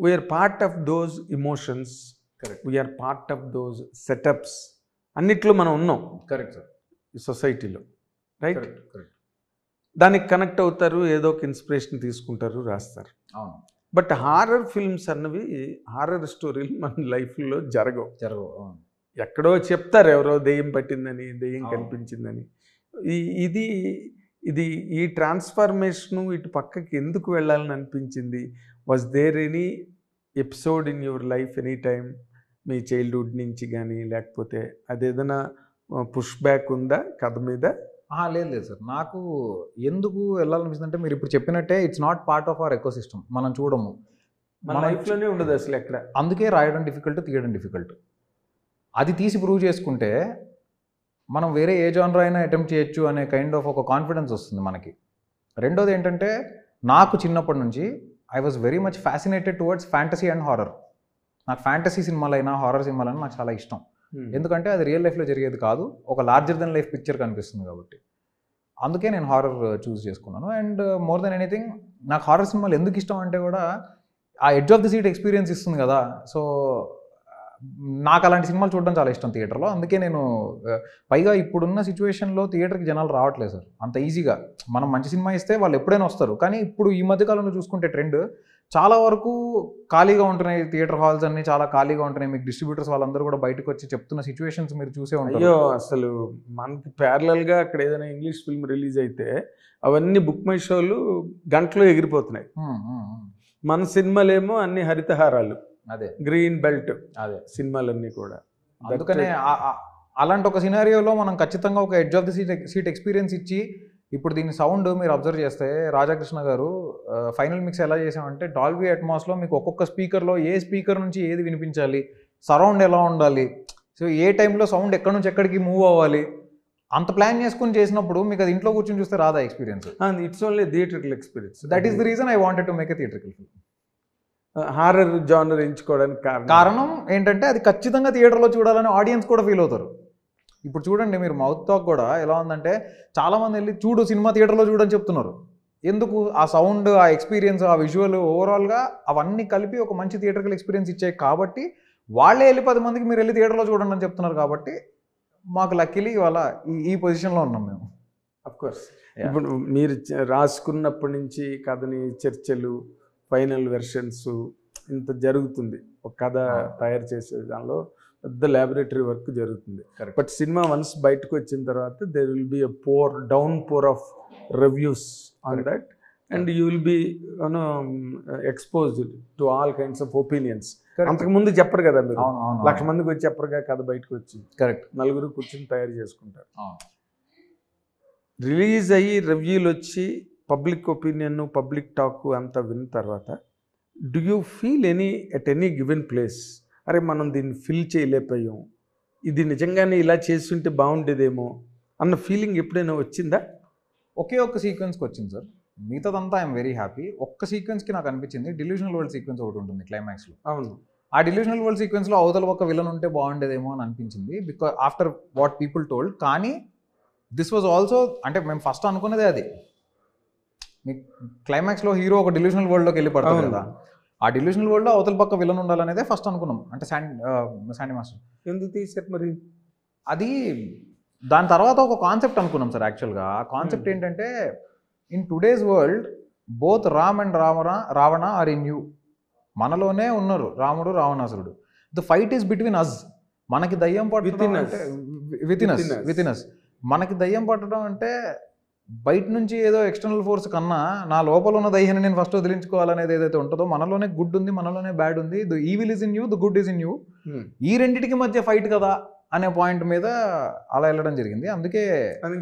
we are part of those emotions, we are part of those setups అన్నిట్లో మనం ఉన్నాం.
Correct sir.
ఈ సొసైటీలో, రైట్?
కరెక్ట్.
దానికి కనెక్ట్ అవుతారు, ఏదో ఒక ఇన్స్పిరేషన్ తీసుకుంటారు, రాస్తారు.
అవును.
బట్ హారర్ ఫిల్మ్స్ అన్నవి, హారర్ స్టోరీలు మన లైఫ్లో జరగవు.
అవును.
ఎక్కడో చెప్తారు ఎవరో దెయ్యం పట్టిందని, దెయ్యం కనిపించిందని. ఇది ఇది ఈ ట్రాన్స్ఫర్మేషను ఇటు పక్కకి ఎందుకు వెళ్ళాలని అనిపించింది? Was there any episode in your life any time, మీ చైల్డ్హుడ్ నుంచి కానీ, లేకపోతే అదేదైనా పుష్ బ్యాక్ ఉందా కథ మీద?
లేదు సార్. నాకు ఎందుకు వెళ్ళాలనిపిస్తుంది అంటే, మీరు ఇప్పుడు చెప్పినట్టే it's not part of our eco system. మనం చూడము,
మన లైఫ్లోనే ఉండదు అసలు ఎక్కడ.
అందుకే రాయడం డిఫికల్ట్, తీయడం డిఫికల్ట్. అది తీసి ప్రూవ్ చేసుకుంటే మనం వేరే ఏ జానర్ అయినా అటెంప్ట్ చేయొచ్చు అనే కైండ్ ఆఫ్ ఒక కాన్ఫిడెన్స్ వస్తుంది మనకి. రెండోది ఏంటంటే, నాకు చిన్నప్పటి నుంచి I was very much fascinated towards fantasy and horror. నాకు ఫ్యాంటసీ సినిమాలైనా హారర్ సినిమాలైనా నాకు చాలా ఇష్టం. ఎందుకంటే అది రియల్ లైఫ్లో జరిగేది కాదు, ఒక లార్జర్ దెన్ లైఫ్ పిక్చర్ కనిపిస్తుంది కాబట్టి. అందుకే నేను హారర్ చూస్ చేసుకున్నాను. అండ్ మోర్ దెన్ ఎనీథింగ్ నాకు హారర్ సినిమాలు ఎందుకు ఇష్టం అంటే కూడా ఆ edge of the seat experience ఇస్తుంది కదా. సో నాకు అలాంటి సినిమాలు చూడడం చాలా ఇష్టం థియేటర్లో. అందుకే నేను పైగా ఇప్పుడున్న సిచ్యువేషన్లో థియేటర్కి జనాలు రావట్లేదు సార్ అంత ఈజీగా. మనం మంచి సినిమా ఇస్తే వాళ్ళు ఎప్పుడైనా వస్తారు. కానీ ఇప్పుడు ఈ మధ్యకాలంలో చూసుకుంటే ట్రెండ్ చాలా వరకు ఖాళీగా ఉంటున్నాయి థియేటర్ హాల్స్ అన్ని, చాలా ఖాళీగా ఉంటున్నాయి. మీకు డిస్ట్రిబ్యూటర్స్ వాళ్ళందరూ కూడా బయటకు వచ్చి చెప్తున్న సిచ్యువేషన్స్ మీరు చూసే ఉంటారు.
అయ్యో, అసలు మనకి ప్యారలల్గా అక్కడ ఏదైనా ఇంగ్లీష్ ఫిల్మ్ రిలీజ్ అయితే అవన్నీ బుక్ మై షోలు గంటలో ఎగిరిపోతున్నాయి. మన సినిమాలేమో అన్ని హరితహారాలు,
అదే
గ్రీన్ బెల్ట్,
అదే
సినిమాలన్నీ కూడా.
అందుకనే అలాంటి ఒక సినారియోలో మనం ఖచ్చితంగా ఒక edge of the seat experience ఇచ్చి, ఇప్పుడు దీని సౌండ్ మీరు అబ్జర్వ్ చేస్తే రాధాకృష్ణ గారు ఫైనల్ మిక్స్ ఎలా చేసామంటే, డాల్బీ అట్మాస్లో మీకు ఒక్కొక్క స్పీకర్లో ఏ స్పీకర్ నుంచి ఏది వినిపించాలి, సరౌండ్ ఎలా ఉండాలి, సో ఏ టైంలో సౌండ్ ఎక్కడి నుంచి ఎక్కడికి మూవ్ అవ్వాలి, అంత ప్లాన్ చేసుకుని చేసినప్పుడు మీకు అది ఇంట్లో కూర్చొని చూస్తే రాదా experience.
It's only theatrical experience.
That is the reason I wanted to make a theatrical film.
Horror genre ఎంచుకోవడానికి
కారణం ఏంటంటే, అది ఖచ్చితంగా థియేటర్లో చూడాలని ఆడియన్స్ కూడా ఫీల్ అవుతారు. ఇప్పుడు చూడండి, మీరు మౌత్ టాక్ కూడా ఎలా ఉందంటే, చాలామంది వెళ్ళి చూడు సినిమా థియేటర్లో చూడని చెప్తున్నారు. ఎందుకు? ఆ సౌండ్, ఆ ఎక్స్పీరియన్స్, ఆ విజువల్, ఓవరాల్గా అవన్నీ కలిపి ఒక మంచి థియేటర్కల్ ఎక్స్పీరియన్స్ ఇచ్చాయి కాబట్టి వాళ్ళే వెళ్ళి 10 మందికి మీరు వెళ్ళి థియేటర్లో చూడండి అని చెప్తున్నారు. కాబట్టి మాకు లక్కీలీ ఇవాళ ఈ పొజిషన్లో ఉన్నాం మేము.
అఫ్కోర్స్ ఇప్పుడు మీరు రాసుకున్నప్పటి నుంచి కథని చర్చలు, ఫైనల్ వెర్షన్స్ ఇంత జరుగుతుంది. ఒక కథ తయారు చేసే దానిలో పెద్ద ల్యాబొరేటరీ వర్క్ జరుగుతుంది. బట్ సినిమా వన్స్ బయటకు వచ్చిన తర్వాత there will be a downpour of reviews on that, and you will be exposed to all kinds of opinions. అంతకుముందు చెప్పరు కదా మీరు, 1,00,000 మందికి వచ్చి చెప్పరుగా కథ బయటకు వచ్చి. కరెక్ట్. నలుగురు కూర్చొని తయారు చేసుకుంటారు. రిలీజ్ అయ్యి రివ్యూలు వచ్చి పబ్లిక్ ఒపీనియన్, పబ్లిక్ టాక్ అంతా విన్న తర్వాత do you feel at any given place, అరే మనం దీన్ని ఫిల్ చేయలేకపోయాం, ఇది నిజంగానే ఇలా చేస్తుంటే బాగుండేదేమో అన్న ఫీలింగ్ ఎప్పుడైనా వచ్చిందా?
ఒకే ఒక్క సీక్వెన్స్కి వచ్చింది సార్, మిగతాదంతా ఐఎమ్ వెరీ హ్యాపీ. ఒక్క సీక్వెన్స్కి నాకు అనిపించింది, డిల్యూషనల్ వరల్డ్ సీక్వెన్స్ ఒకటి ఉంటుంది క్లైమాక్స్లో.
అవును,
ఆ డిల్యూషనల్ వరల్డ్ సీక్వెన్స్లో అవతల ఒక విలన్ ఉంటే బాగుండేదేమో అని అనిపించింది, because after what people told. కానీ దిస్ వాజ్ ఆల్సో, అంటే మేము ఫస్ట్ అనుకున్నదే అది. మీ క్లైమాక్స్లో హీరో ఒక డిల్యూషనల్ వరల్డ్లోకి వెళ్ళి పడతారు కదా, ఆ డిల్యూషనల్ వరల్డ్లో అవతల పక్క విలన్ ఉండాలనేదే ఫస్ట్ అనుకున్నాం. అంటే శాండీ మాస్టర్
ఎందుకు తీసారు మరి
అది? దాని తర్వాత ఒక కాన్సెప్ట్ అనుకున్నాం సార్. యాక్చువల్గా ఆ కాన్సెప్ట్ ఏంటంటే, in today's world both Ram and Ravana are in you. మనలోనే ఉన్నారు రాముడు, రావణాసురుడు. The fight is between us. మనకి దయ్యం పట్టడం అంటే విత్ ఇన్ అస్. మనకి దయ్యం పట్టడం అంటే బయట నుంచి ఏదో ఎక్స్టర్నల్ ఫోర్స్ కన్నా నా లోపల ఉన్న దయ్యాన్ని నేను ఫస్ట్ వదిలించుకోవాలనేది ఏదైతే ఉంటుందో, మనలోనే గుడ్ ఉంది, మనలోనే బ్యాడ్ ఉంది. The evil is in you, the good is in you. ఈ రెండింటికి మధ్య ఫైట్ కదా అనే పాయింట్ మీద అలా వెళ్ళడం జరిగింది. అందుకే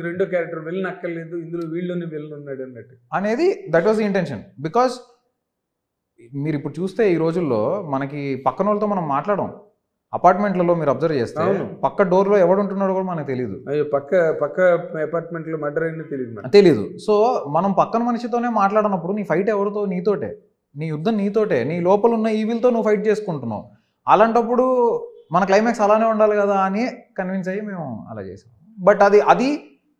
రెండో క్యారెక్టర్ వెళ్ళి నక్కర్లేదు, ఇందులో వీళ్ళని వెళ్ళి ఉన్నాడు అన్నట్టు
అనేది that was the intention. Because మీరు ఇప్పుడు చూస్తే ఈ రోజుల్లో మనకి పక్కన వాళ్ళతో మనం మాట్లాడడం, అపార్ట్మెంట్లలో మీరు అబ్జర్వ్ చేస్తే పక్క డోర్లో ఎవడు ఉంటున్నాడో కూడా మనకు తెలియదు.
పక్క అపార్ట్మెంట్లో మర్డర్ అయినా తెలియదు.
సో మనం పక్కన మనిషితోనే మాట్లాడినప్పుడు నీ ఫైట్ ఎవరితో? నీతోటే. నీ యుద్ధం నీతోటే, నీ లోపల ఉన్న ఈవిల్తో నువ్వు ఫైట్ చేసుకుంటున్నావు. అలాంటప్పుడు మన క్లైమాక్స్ అలానే ఉండాలి కదా అని కన్విన్స్ అయ్యి మేము అలా చేసాం. బట్ అది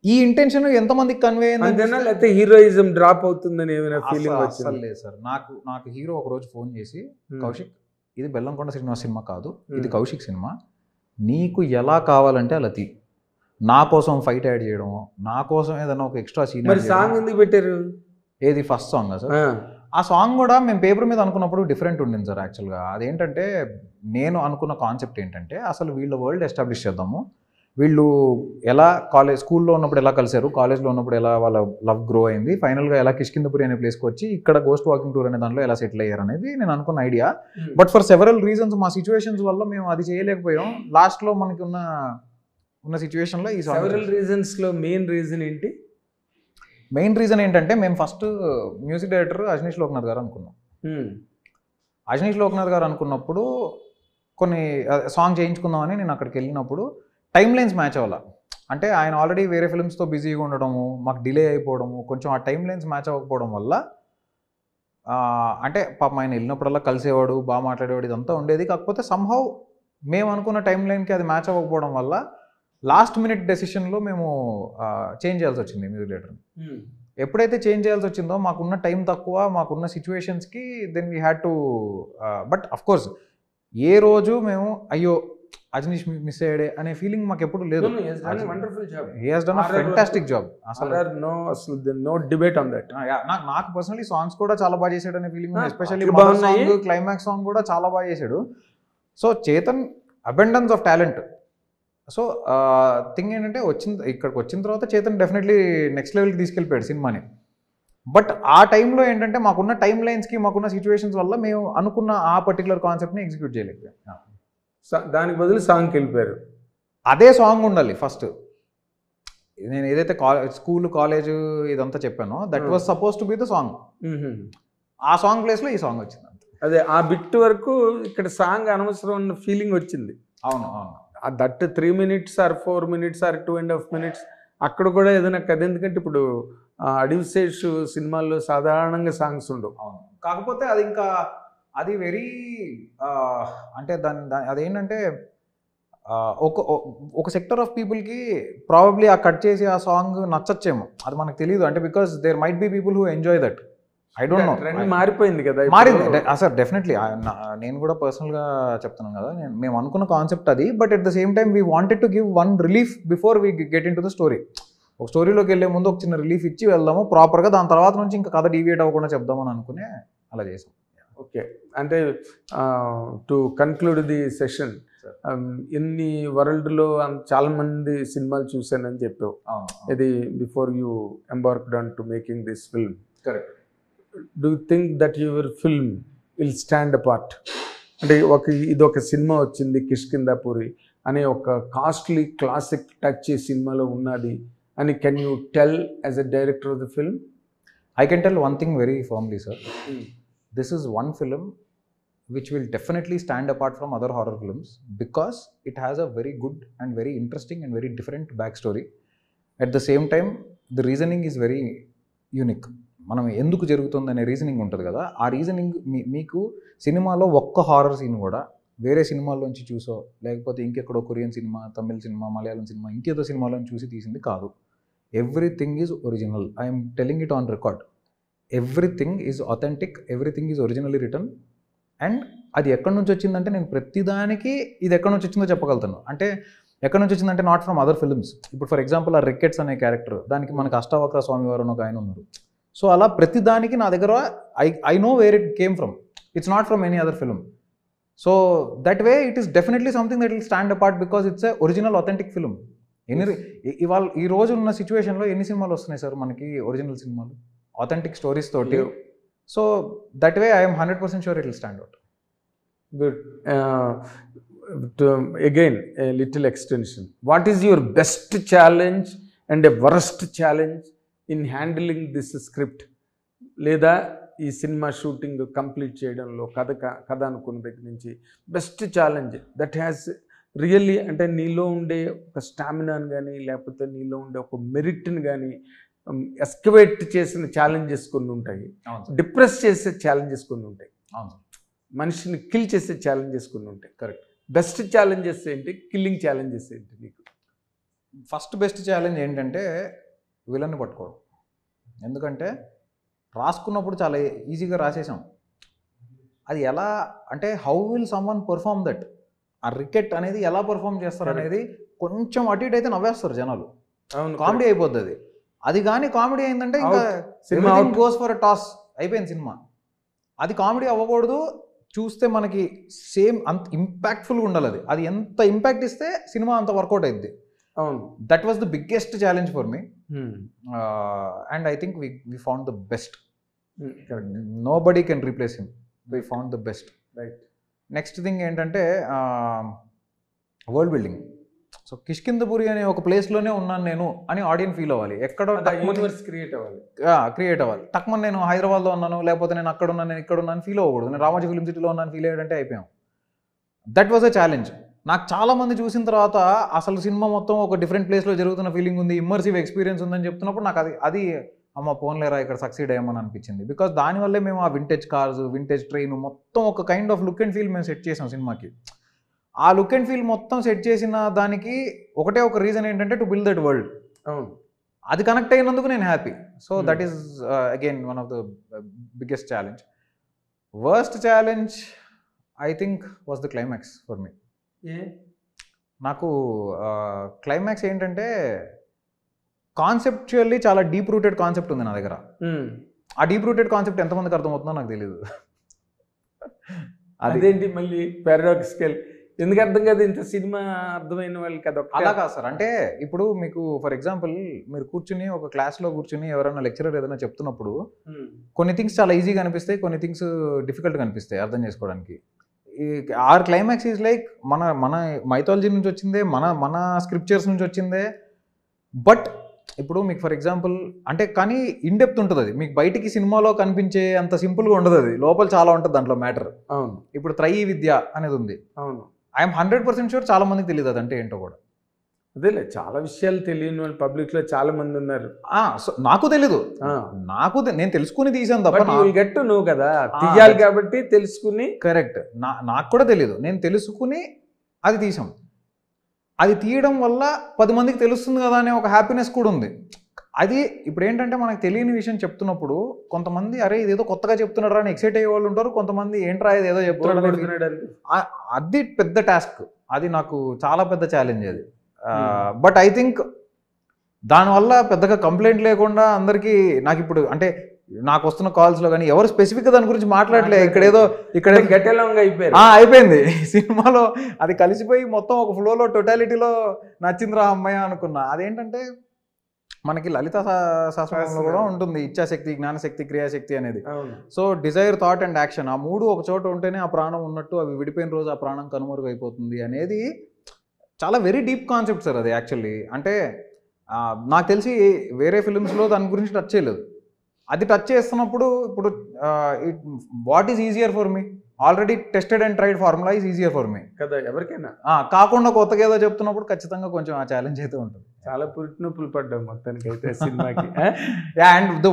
ఈ ఇంటెన్షన్ ఎంతమందికి కన్వే అయింది,
లేకపోతే హీరోయిజం డ్రాప్ అవుతుందని ఏమైనా ఫీలింగ్
అసలు
వచ్చింది?
లేదు సార్. నాకు హీరో ఒక రోజు ఫోన్ చేసి, కౌశిక్ ఇది బెల్లంకొండ సినిమా కాదు, ఇది కౌశిక్ సినిమా, నీకు ఎలా కావాలంటే అలా తీ, నా కోసం ఫైట్ యాడ్ చేయడం, నా కోసం ఏదైనా ఒక ఎక్స్ట్రా సీన్.
మరి సాంగ్ ఎందుకు పెట్టారు?
ఏది ఫస్ట్ సాంగ్ సార్? ఆ సాంగ్ కూడా మేము పేపర్ మీద అనుకున్నప్పుడు డిఫరెంట్ ఉండింది సార్. యాక్చువల్గా అదేంటంటే, నేను అనుకున్న కాన్సెప్ట్ ఏంటంటే, అసలు వీళ్ళ వరల్డ్ ఎస్టాబ్లిష్ చేద్దాము, వీళ్ళు ఎలా స్కూల్లో ఉన్నప్పుడు ఎలా కలిశారు, కాలేజ్లో ఉన్నప్పుడు ఎలా వాళ్ళ లవ్ గ్రో అయింది, ఫైనల్గా ఎలా కిష్కిందపురి అనే ప్లేస్కి వచ్చి ఇక్కడ గోస్ట్ వాకింగ్ టూర్ అనే దాంట్లో ఎలా సెటిల్ అయ్యారు అనేది నేను అనుకున్న idea. But for several reasons మా సిచ్యువేషన్స్ వల్ల మేము అది చేయలేకపోయాం. లాస్ట్లో మనకి ఉన్న సిచ్యువేషన్లో ఈ
సెవరల్ రీజన్స్లో మెయిన్ రీజన్ ఏంటి?
మెయిన్ రీజన్ ఏంటంటే, మేము first music director Ajaneesh Loknath గారు అనుకున్నాం. అజనీష్ లోక్నాథ్ గారు అనుకున్నప్పుడు కొన్ని సాంగ్ చేయించుకుందామని నేను అక్కడికి వెళ్ళినప్పుడు టైమ్ లైన్స్ మ్యాచ్ అవ్వాల. అంటే ఆయన ఆల్రెడీ వేరే ఫిల్మ్స్తో బిజీగా ఉండడము, మాకు డిలే అయిపోవడము, కొంచెం ఆ టైమ్ లైన్స్ మ్యాచ్ అవ్వకపోవడం వల్ల, అంటే పాపం ఆయన వెళ్ళినప్పుడల్లా కలిసేవాడు, బాగా మాట్లాడేవాడు, ఇదంతా ఉండేది. కాకపోతే సంహౌ మేము అనుకున్న టైం లైన్కి అది మ్యాచ్ అవ్వకపోవడం వల్ల లాస్ట్ మినిట్ డెసిషన్లో మేము చేంజ్ చేయాల్సి వచ్చింది మ్యూజిక్ డైరెక్టర్ని. ఎప్పుడైతే చేంజ్ చేయాల్సి వచ్చిందో, మాకున్న టైం తక్కువ, మాకున్న సిచ్యువేషన్స్కి, then we had to, but of course ఏ రోజు మేము అయ్యో అజనీష్ మిస్ అయ్యాడే అనే ఫీలింగ్ మాకు ఎప్పుడు లేదు. He has done a fantastic job.
No debate on that.
నాకు పర్సనలీ సాంగ్స్ కూడా చాలా బాగా చేశాడు అనే ఫీలింగ్ ఉంది. ఎస్పెషల్లీ సాంగ్, క్లైమాక్స్ సాంగ్ కూడా చాలా బాగా చేశాడు. So Chetan abundance of talent. So thing ఏంటంటే, ఇక్కడికి వచ్చిన తర్వాత చేతన్ డెఫినెట్లీ నెక్స్ట్ లెవెల్కి తీసుకెళ్ళిపోయాడు సినిమాని. బట్ ఆ టైంలో ఏంటంటే, మాకున్న టైం లైన్స్కి, మాకున్న సిచ్యువేషన్స్ వల్ల మేము అనుకున్న ఆ పర్టికులర్ కాన్సెప్ట్ని ఎగ్జిక్యూట్ చేయలేకపోయాం.
దానికి బదులు సాంగ్కి వెళ్ళిపోయారు.
అదే సాంగ్ ఉండాలి ఫస్ట్. నేను ఏదైతే స్కూల్, కాలేజ్ ఇదంతా చెప్పానో, that was suppose to be the song. ఆ సాంగ్ ప్లేస్లో ఈ సాంగ్ వచ్చింది.
అదే ఆ బిట్ వరకు ఇక్కడ సాంగ్ అనవసరం అన్న ఫీలింగ్ వచ్చింది.
అవును.
That 3 minutes or 4 minutes or 2.5 minutes అక్కడ కూడా ఏదైనా కథ. ఎందుకంటే ఇప్పుడు అడివిశేష్ సినిమాల్లో సాధారణంగా సాంగ్స్ ఉండవు.
అవును. కాకపోతే అది ఇంకా అది వెరీ అంటే అదేంటంటే, ఒక సెక్టర్ ఆఫ్ పీపుల్కి ప్రాబబ్లీ ఆ కట్ చేసి ఆ సాంగ్ నచ్చచ్చేమో, అది మనకు తెలియదు. అంటే because there might be people who enjoy that. I don't know.
మారిపోయింది కదా.
మారింది సార్, డెఫినెట్లీ. నేను కూడా పర్సనల్గా చెప్తున్నాను కదా, మేము అనుకున్న కాన్సెప్ట్ అది. But at the same time we wanted to give one relief before we get in to the story. ఒక స్టోరీలోకి వెళ్ళే ముందు ఒక చిన్న రిలీఫ్ ఇచ్చి వెళ్దాము ప్రాపర్గా, దాని తర్వాత నుంచి ఇంకా కథ డీవియేట్ అవ్వకుండా చెప్దామని అనుకునే అలా చేసాం.
ఓకే. అంటే టు కన్క్లూడ్ ది సెషన్, ఇన్ని వరల్డ్లో చాలామంది సినిమాలు చూశానని చెప్పావు. ఇది before you embarked on to making this film.
Correct.
Do you think that your film will stand apart? అంటే ఇదొక సినిమా వచ్చింది కిష్కిందాపురి అనే ఒక కాస్ట్లీ క్లాసిక్ టచ్ ఈ సినిమాలో ఉన్నది అని can you tell as a director of the film?
I can tell one thing very firmly sir. This is one film which will definitely stand apart from other horror films because it has a very good and very interesting and very different backstory. At the same time, the reasoning is very unique. మనం ఎందుకు జరుగుతుందనే రీజనింగ్ ఉంటుంది కదా, ఆ రీజనింగ్ మీకు సినిమాలో ఒక్క హారర్ సీన్ కూడా వేరే సినిమాల్లోంచి చూసో, లేకపోతే ఇంకెక్కడో Korean cinema, Tamil cinema, Malayalam cinema, ఇంకేదో సినిమాలోంచి చూసి తీసింది కాదు. Everything is original. I'm telling it on record. Everything is authentic, everything is originally return. And అది ఎక్కడి నుంచి వచ్చిందంటే, నేను ప్రతిదానికి ఇది ఎక్కడి నుంచి వచ్చిందో చెప్పగలుగుతాను. అంటే ఎక్కడి నుంచి వచ్చిందంటే, నాట్ ఫ్రమ్ అదర్ ఫిల్మ్స్. ఇప్పుడు ఫర్ ఎగ్జాంపుల్ ఆ రికెట్స్ అనే క్యారెక్టర్, దానికి మనకు అష్టావక్ర స్వామి వారు అని ఒక ఆయన ఉన్నారు. సో అలా ప్రతిదానికి నా దగ్గర I know where it came from. It's not from any other film. So that way it is definitely something that will stand apart because it's a original authentic film. ఇవాళ ఈ రోజు ఉన్న సిచ్యువేషన్లో ఎన్ని సినిమాలు వస్తున్నాయి సార్ మనకి, ఒరిజినల్ సినిమాలు, authentic stories toti. So that way I am 100% sure it will stand out.
Good. Again a little extension. What is your best challenge and a worst challenge in handling this script? Leda ee cinema shooting complete cheyadanlo kada anukunna దగ్గర నుంచి best challenge that has really, అంటే నీలో ఉండే ఒక స్టామినాని కానీ, లేకపోతే నీలో ఉండే ఒక మెరిట్ని కానీ ఎస్కవేట్ చేసిన ఛాలెంజెస్ కొన్ని ఉంటాయి,
అవును సార్.
డిప్రెస్ చేసే ఛాలెంజెస్ కొన్ని ఉంటాయి,
అవును సార్.
మనిషిని కిల్ చేసే ఛాలెంజెస్ కొన్ని ఉంటాయి.
కరెక్ట్.
బెస్ట్ ఛాలెంజెస్ ఏంటి, కిల్లింగ్ ఛాలెంజెస్ ఏంటి నీకు?
ఫస్ట్ బెస్ట్ ఛాలెంజ్ ఏంటంటే విలన్ని పట్టుకోవడం. ఎందుకంటే రాసుకున్నప్పుడు చాలా ఈజీగా రాసేసాం. అది ఎలా అంటే how will someone perform that, ఆ రికెట్ అనేది ఎలా పర్ఫార్మ్ చేస్తారు అనేది కొంచెం అటు ఇటు అయితే నవ్వేస్తారు జనాలు, కామెడీ అయిపోద్ది అది. అది కానీ కామెడీ అయిందంటే ఇంకా సినిమా గోస్ ఫర్ టాస్, అయిపోయింది సినిమా. అది కామెడీ అవ్వకూడదు, చూస్తే మనకి సేమ్ అంత ఇంపాక్ట్ఫుల్గా ఉండాలి. అది అది ఎంత ఇంపాక్ట్ ఇస్తే సినిమా అంత వర్కౌట్ అయింది.
అవును,
that was the biggest challenge for me. And I think we found the best. Nobody can replace him. We found the best.
Right.
Next thing ఏంటంటే వరల్డ్ బిల్డింగ్. సో కిష్కిందపురి అనే ఒక ప్లేస్లోనే ఉన్నాను నేను అని ఆడియన్స్ ఫీల్ అవ్వాలి. ఎక్కడో
యూనివర్స్ క్రియేట్ అవ్వాలి,
క్రియేట్ అవ్వాలి. టక్మన్ నేను హైదరాబాద్లో ఉన్నాను, లేకపోతే నేను అక్కడ ఉన్నాను, నేను ఇక్కడ ఉన్నాను ఫీల్ అవ్వకూడదు. నేను రామోజీ ఫిల్మ్ సిటీలో ఉన్నాను ఫీల్ అయ్యాడంటే అయిపోయాం. That was a challenge. నాకు చాలామంది చూసిన తర్వాత అసలు సినిమా మొత్తం ఒక డిఫరెంట్ ప్లేస్లో జరుగుతున్న ఫీలింగ్ ఉంది, ఇమ్మర్సివ్ ఎక్స్పీరియన్స్ ఉందని చెప్తున్నప్పుడు నాకు అది అమ్మ పోన్లేరా ఇక్కడ సక్సీడ్ అయ్యామని అనిపించింది. బికాస్ దానివల్లే మేము ఆ వింటేజ్ కార్స్, వింటేజ్ ట్రైన్ మొత్తం ఒక kind of look and feel మేము సెట్ చేసాం సినిమాకి. ఆ లుక్ అండ్ ఫీల్ మొత్తం సెట్ చేసిన దానికి ఒకటే ఒక రీజన్ ఏంటంటే టు బిల్డ్ దట్ వరల్డ్. అది కనెక్ట్ అయినందుకు నేను happy. So that is again one of the biggest challenge. Worst challenge I think was the climax for me. నాకు క్లైమాక్స్ ఏంటంటే కాన్సెప్చువల్లీ చాలా డీప్ రూటెడ్ కాన్సెప్ట్ ఉంది నా దగ్గర. ఆ డీప్ రూటెడ్ కాన్సెప్ట్ ఎంతమందికి అర్థమవుతుందో నాకు తెలియదు.
అదేంటి మళ్ళీ పారాడాక్సికల్, ఎందుకు అర్థం కాదు ఇంత సినిమా అర్థమైన వాళ్ళకి? అది
అలా కాదు సార్. అంటే ఇప్పుడు మీకు ఫర్ ఎగ్జాంపుల్ మీరు కూర్చుని ఒక క్లాస్లో కూర్చుని ఎవరైనా లెక్చరర్ ఏదైనా చెప్తున్నప్పుడు కొన్ని థింగ్స్ చాలా ఈజీగా అనిపిస్తాయి, కొన్ని థింగ్స్ డిఫికల్ట్గా అనిపిస్తాయి అర్థం చేసుకోవడానికి. ఆర్ క్లైమాక్స్ ఈజ్ లైక్ మన మైథాలజీ నుంచి వచ్చిందే, మన స్క్రిప్చర్స్ నుంచి వచ్చిందే. బట్ ఇప్పుడు మీకు ఫర్ ఎగ్జాంపుల్ అంటే కానీ ఇన్డెప్త్ ఉంటుంది అది. మీకు బయటికి సినిమాలో కనిపించే అంత సింపుల్గా ఉండదు, అది లోపల చాలా ఉంటుంది దాంట్లో మ్యాటర్.
అవును.
ఇప్పుడు త్రయీ విద్య అనేది ఉంది.
అవును.
ఐఎమ్ 100% షూర్ చాలా మందికి తెలియదు అదంటే ఏంటో కూడా.
అదేలే, చాలా విషయాలు తెలియని వాళ్ళు పబ్లిక్లో చాలా మంది ఉన్నారు.
సో నాకు తెలీదు, నేను తెలుసుకుని తీసాను తప్ప.
గెట్ నువ్వు కదా తీయాలి కాబట్టి తెలుసుకుని.
కరెక్ట్. నాకు కూడా తెలీదు, నేను తెలుసుకుని అది తీసాం. అది తీయడం వల్ల 10 మందికి తెలుస్తుంది కదా అనే ఒక హ్యాపీనెస్ కూడా ఉంది. అది ఇప్పుడు ఏంటంటే మనకు తెలియని విషయం చెప్తున్నప్పుడు కొంతమంది అరే ఇదేదో కొత్తగా చెప్తున్నాడు అని ఎక్సైట్ అయ్యే వాళ్ళు ఉంటారు, కొంతమంది ఏంట్రా ఇదేదో చెప్తున్నాడు. అది పెద్ద టాస్క్, అది నాకు చాలా పెద్ద ఛాలెంజ్ అది. బట్ ఐ థింక్ దానివల్ల పెద్దగా కంప్లైంట్ లేకుండా అందరికీ నాకు ఇప్పుడు అంటే నాకు వస్తున్న కాల్స్లో కానీ ఎవరు స్పెసిఫిక్గా దాని గురించి మాట్లాడలే. ఇక్కడ అయిపోయింది సినిమాలో, అది కలిసిపోయి మొత్తం ఒక ఫ్లోలో టోటాలిటీలో నచ్చిందిరా అమ్మాయి అనుకున్నా. అదేంటంటే మనకి లలిత శాస్త్రంలో కూడా ఉంటుంది ఇచ్ఛాశక్తి, జ్ఞానశక్తి, క్రియాశక్తి అనేది. So Dzire, thought and action, ఆ మూడు ఒక చోట ఉంటేనే ఆ ప్రాణం ఉన్నట్టు, అవి విడిపోయిన రోజు ఆ ప్రాణం కనుమరుగు అయిపోతుంది అనేది చాలా వెరీ డీప్ కాన్సెప్ట్ సార్ అది యాక్చువల్లీ. అంటే నాకు తెలిసి వేరే ఫిల్మ్స్లో దాని గురించి టచ్ చేయలేదు. అది టచ్ చేస్తున్నప్పుడు ఇప్పుడు what is easier for me, already tested and tried formula is easier for me
కదా ఎవరికైనా.
కాకుండా కొత్తగా ఏదో చెప్తున్నప్పుడు ఖచ్చితంగా కొంచెం ఆ ఛాలెంజ్ అయితే ఉంటుంది.
చాలా పురిటినొప్పులు పడ్డాం మొత్తానికి అయితే సినిమాకి.
అండ్ ద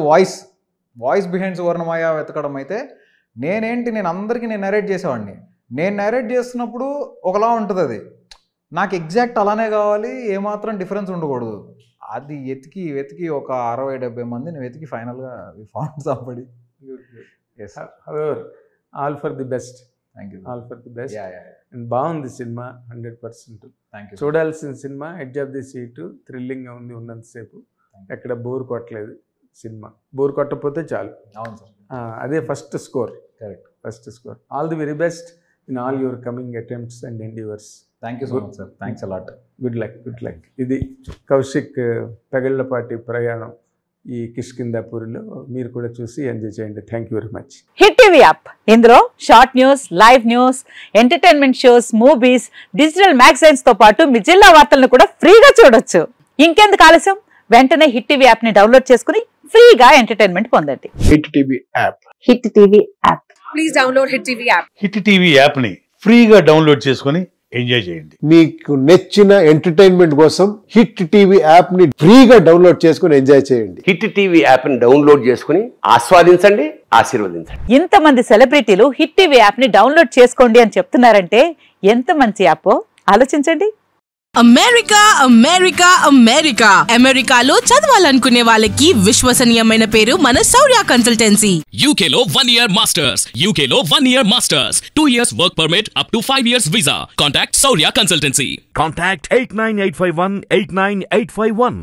వాయిస్ బిహైండ్ సువర్ణమాయ వెతకడం అయితే నేను అందరికీ నరేట్ చేసేవాడిని. నేను నరేట్ చేస్తున్నప్పుడు ఒకలా ఉంటుంది, అది నాకు ఎగ్జాక్ట్ అలానే కావాలి, ఏమాత్రం డిఫరెన్స్ ఉండకూడదు. అది వెతికి ఒక 60-70 మందిని వెతికి ఫైనల్గా we found somebody.
All for the best.
Thank you.
All for the best. బాగుంది సినిమా 100%.
Thank you.
చూడాల్సిన cinema, edge of the seat, థ్రిల్లింగ్గా ఉంది ఉన్నంతసేపు, ఎక్కడ బోర్ కొట్టలేదు సినిమా. బోర్ కొట్టకపోతే చాలు.
అవును సార్,
అదే first score.
Correct,
first score. All the very best in all your coming attempts and endeavours.
Thank you so much sir. Thanks a lot.
Good luck. ఇది కౌశిక్ పెగళ్లపాటి ప్రయాణం ఈ కిష్కిందాపూర్లో. మీరు కూడా చూసి ఎంజాయ్ చేయండి. Thank you very much.
Hit TV app, ఇందులో short news, live news, entertainment shows, movies, digital magazines తో పాటు మీ జిల్లా వార్తలను కూడా ఫ్రీగా చూడొచ్చు. ఇంకెందుకు ఆలస్యం, వెంటనే హిట్ టీవీ యాప్ ని డౌన్లోడ్ చేసుకుని ఫ్రీగా ఎంటర్టైన్మెంట్ పొందండి.
Hit TV app.
Hit TV app. Please download hit TV app.
Hit TV app ని ఫ్రీగా డౌన్లోడ్ చేసుకుని ఎంజాయ్ చేయండి.
మీకు నచ్చిన ఎంటర్టైన్మెంట్ కోసం హిట్ టీవీ యాప్ ని ఫ్రీగా డౌన్లోడ్ చేసుకుని ఎంజాయ్ చేయండి.
హిట్ టీవీ యాప్ ని డౌన్లోడ్ చేసుకుని ఆస్వాదించండి, ఆశీర్వదించండి.
ఇంతమంది సెలబ్రిటీలు హిట్ టీవీ యాప్ ని డౌన్లోడ్ చేసుకోండి అని చెప్తున్నారంటే ఎంత మంచి యాప్ ఆలోచించండి.
అమెరికా అమెరికా అమెరికా అమెరికాలో చదవాలనుకునే వాళ్ళకి విశ్వసనీయమైన పేరు మన శౌర్య కన్సల్టెన్సీ.
UK లో 1 year masters, UK లో 1 year masters, 2 years work permit up to 5 years visa. Contact Saurya Consultancy.
Contact 89851 89851.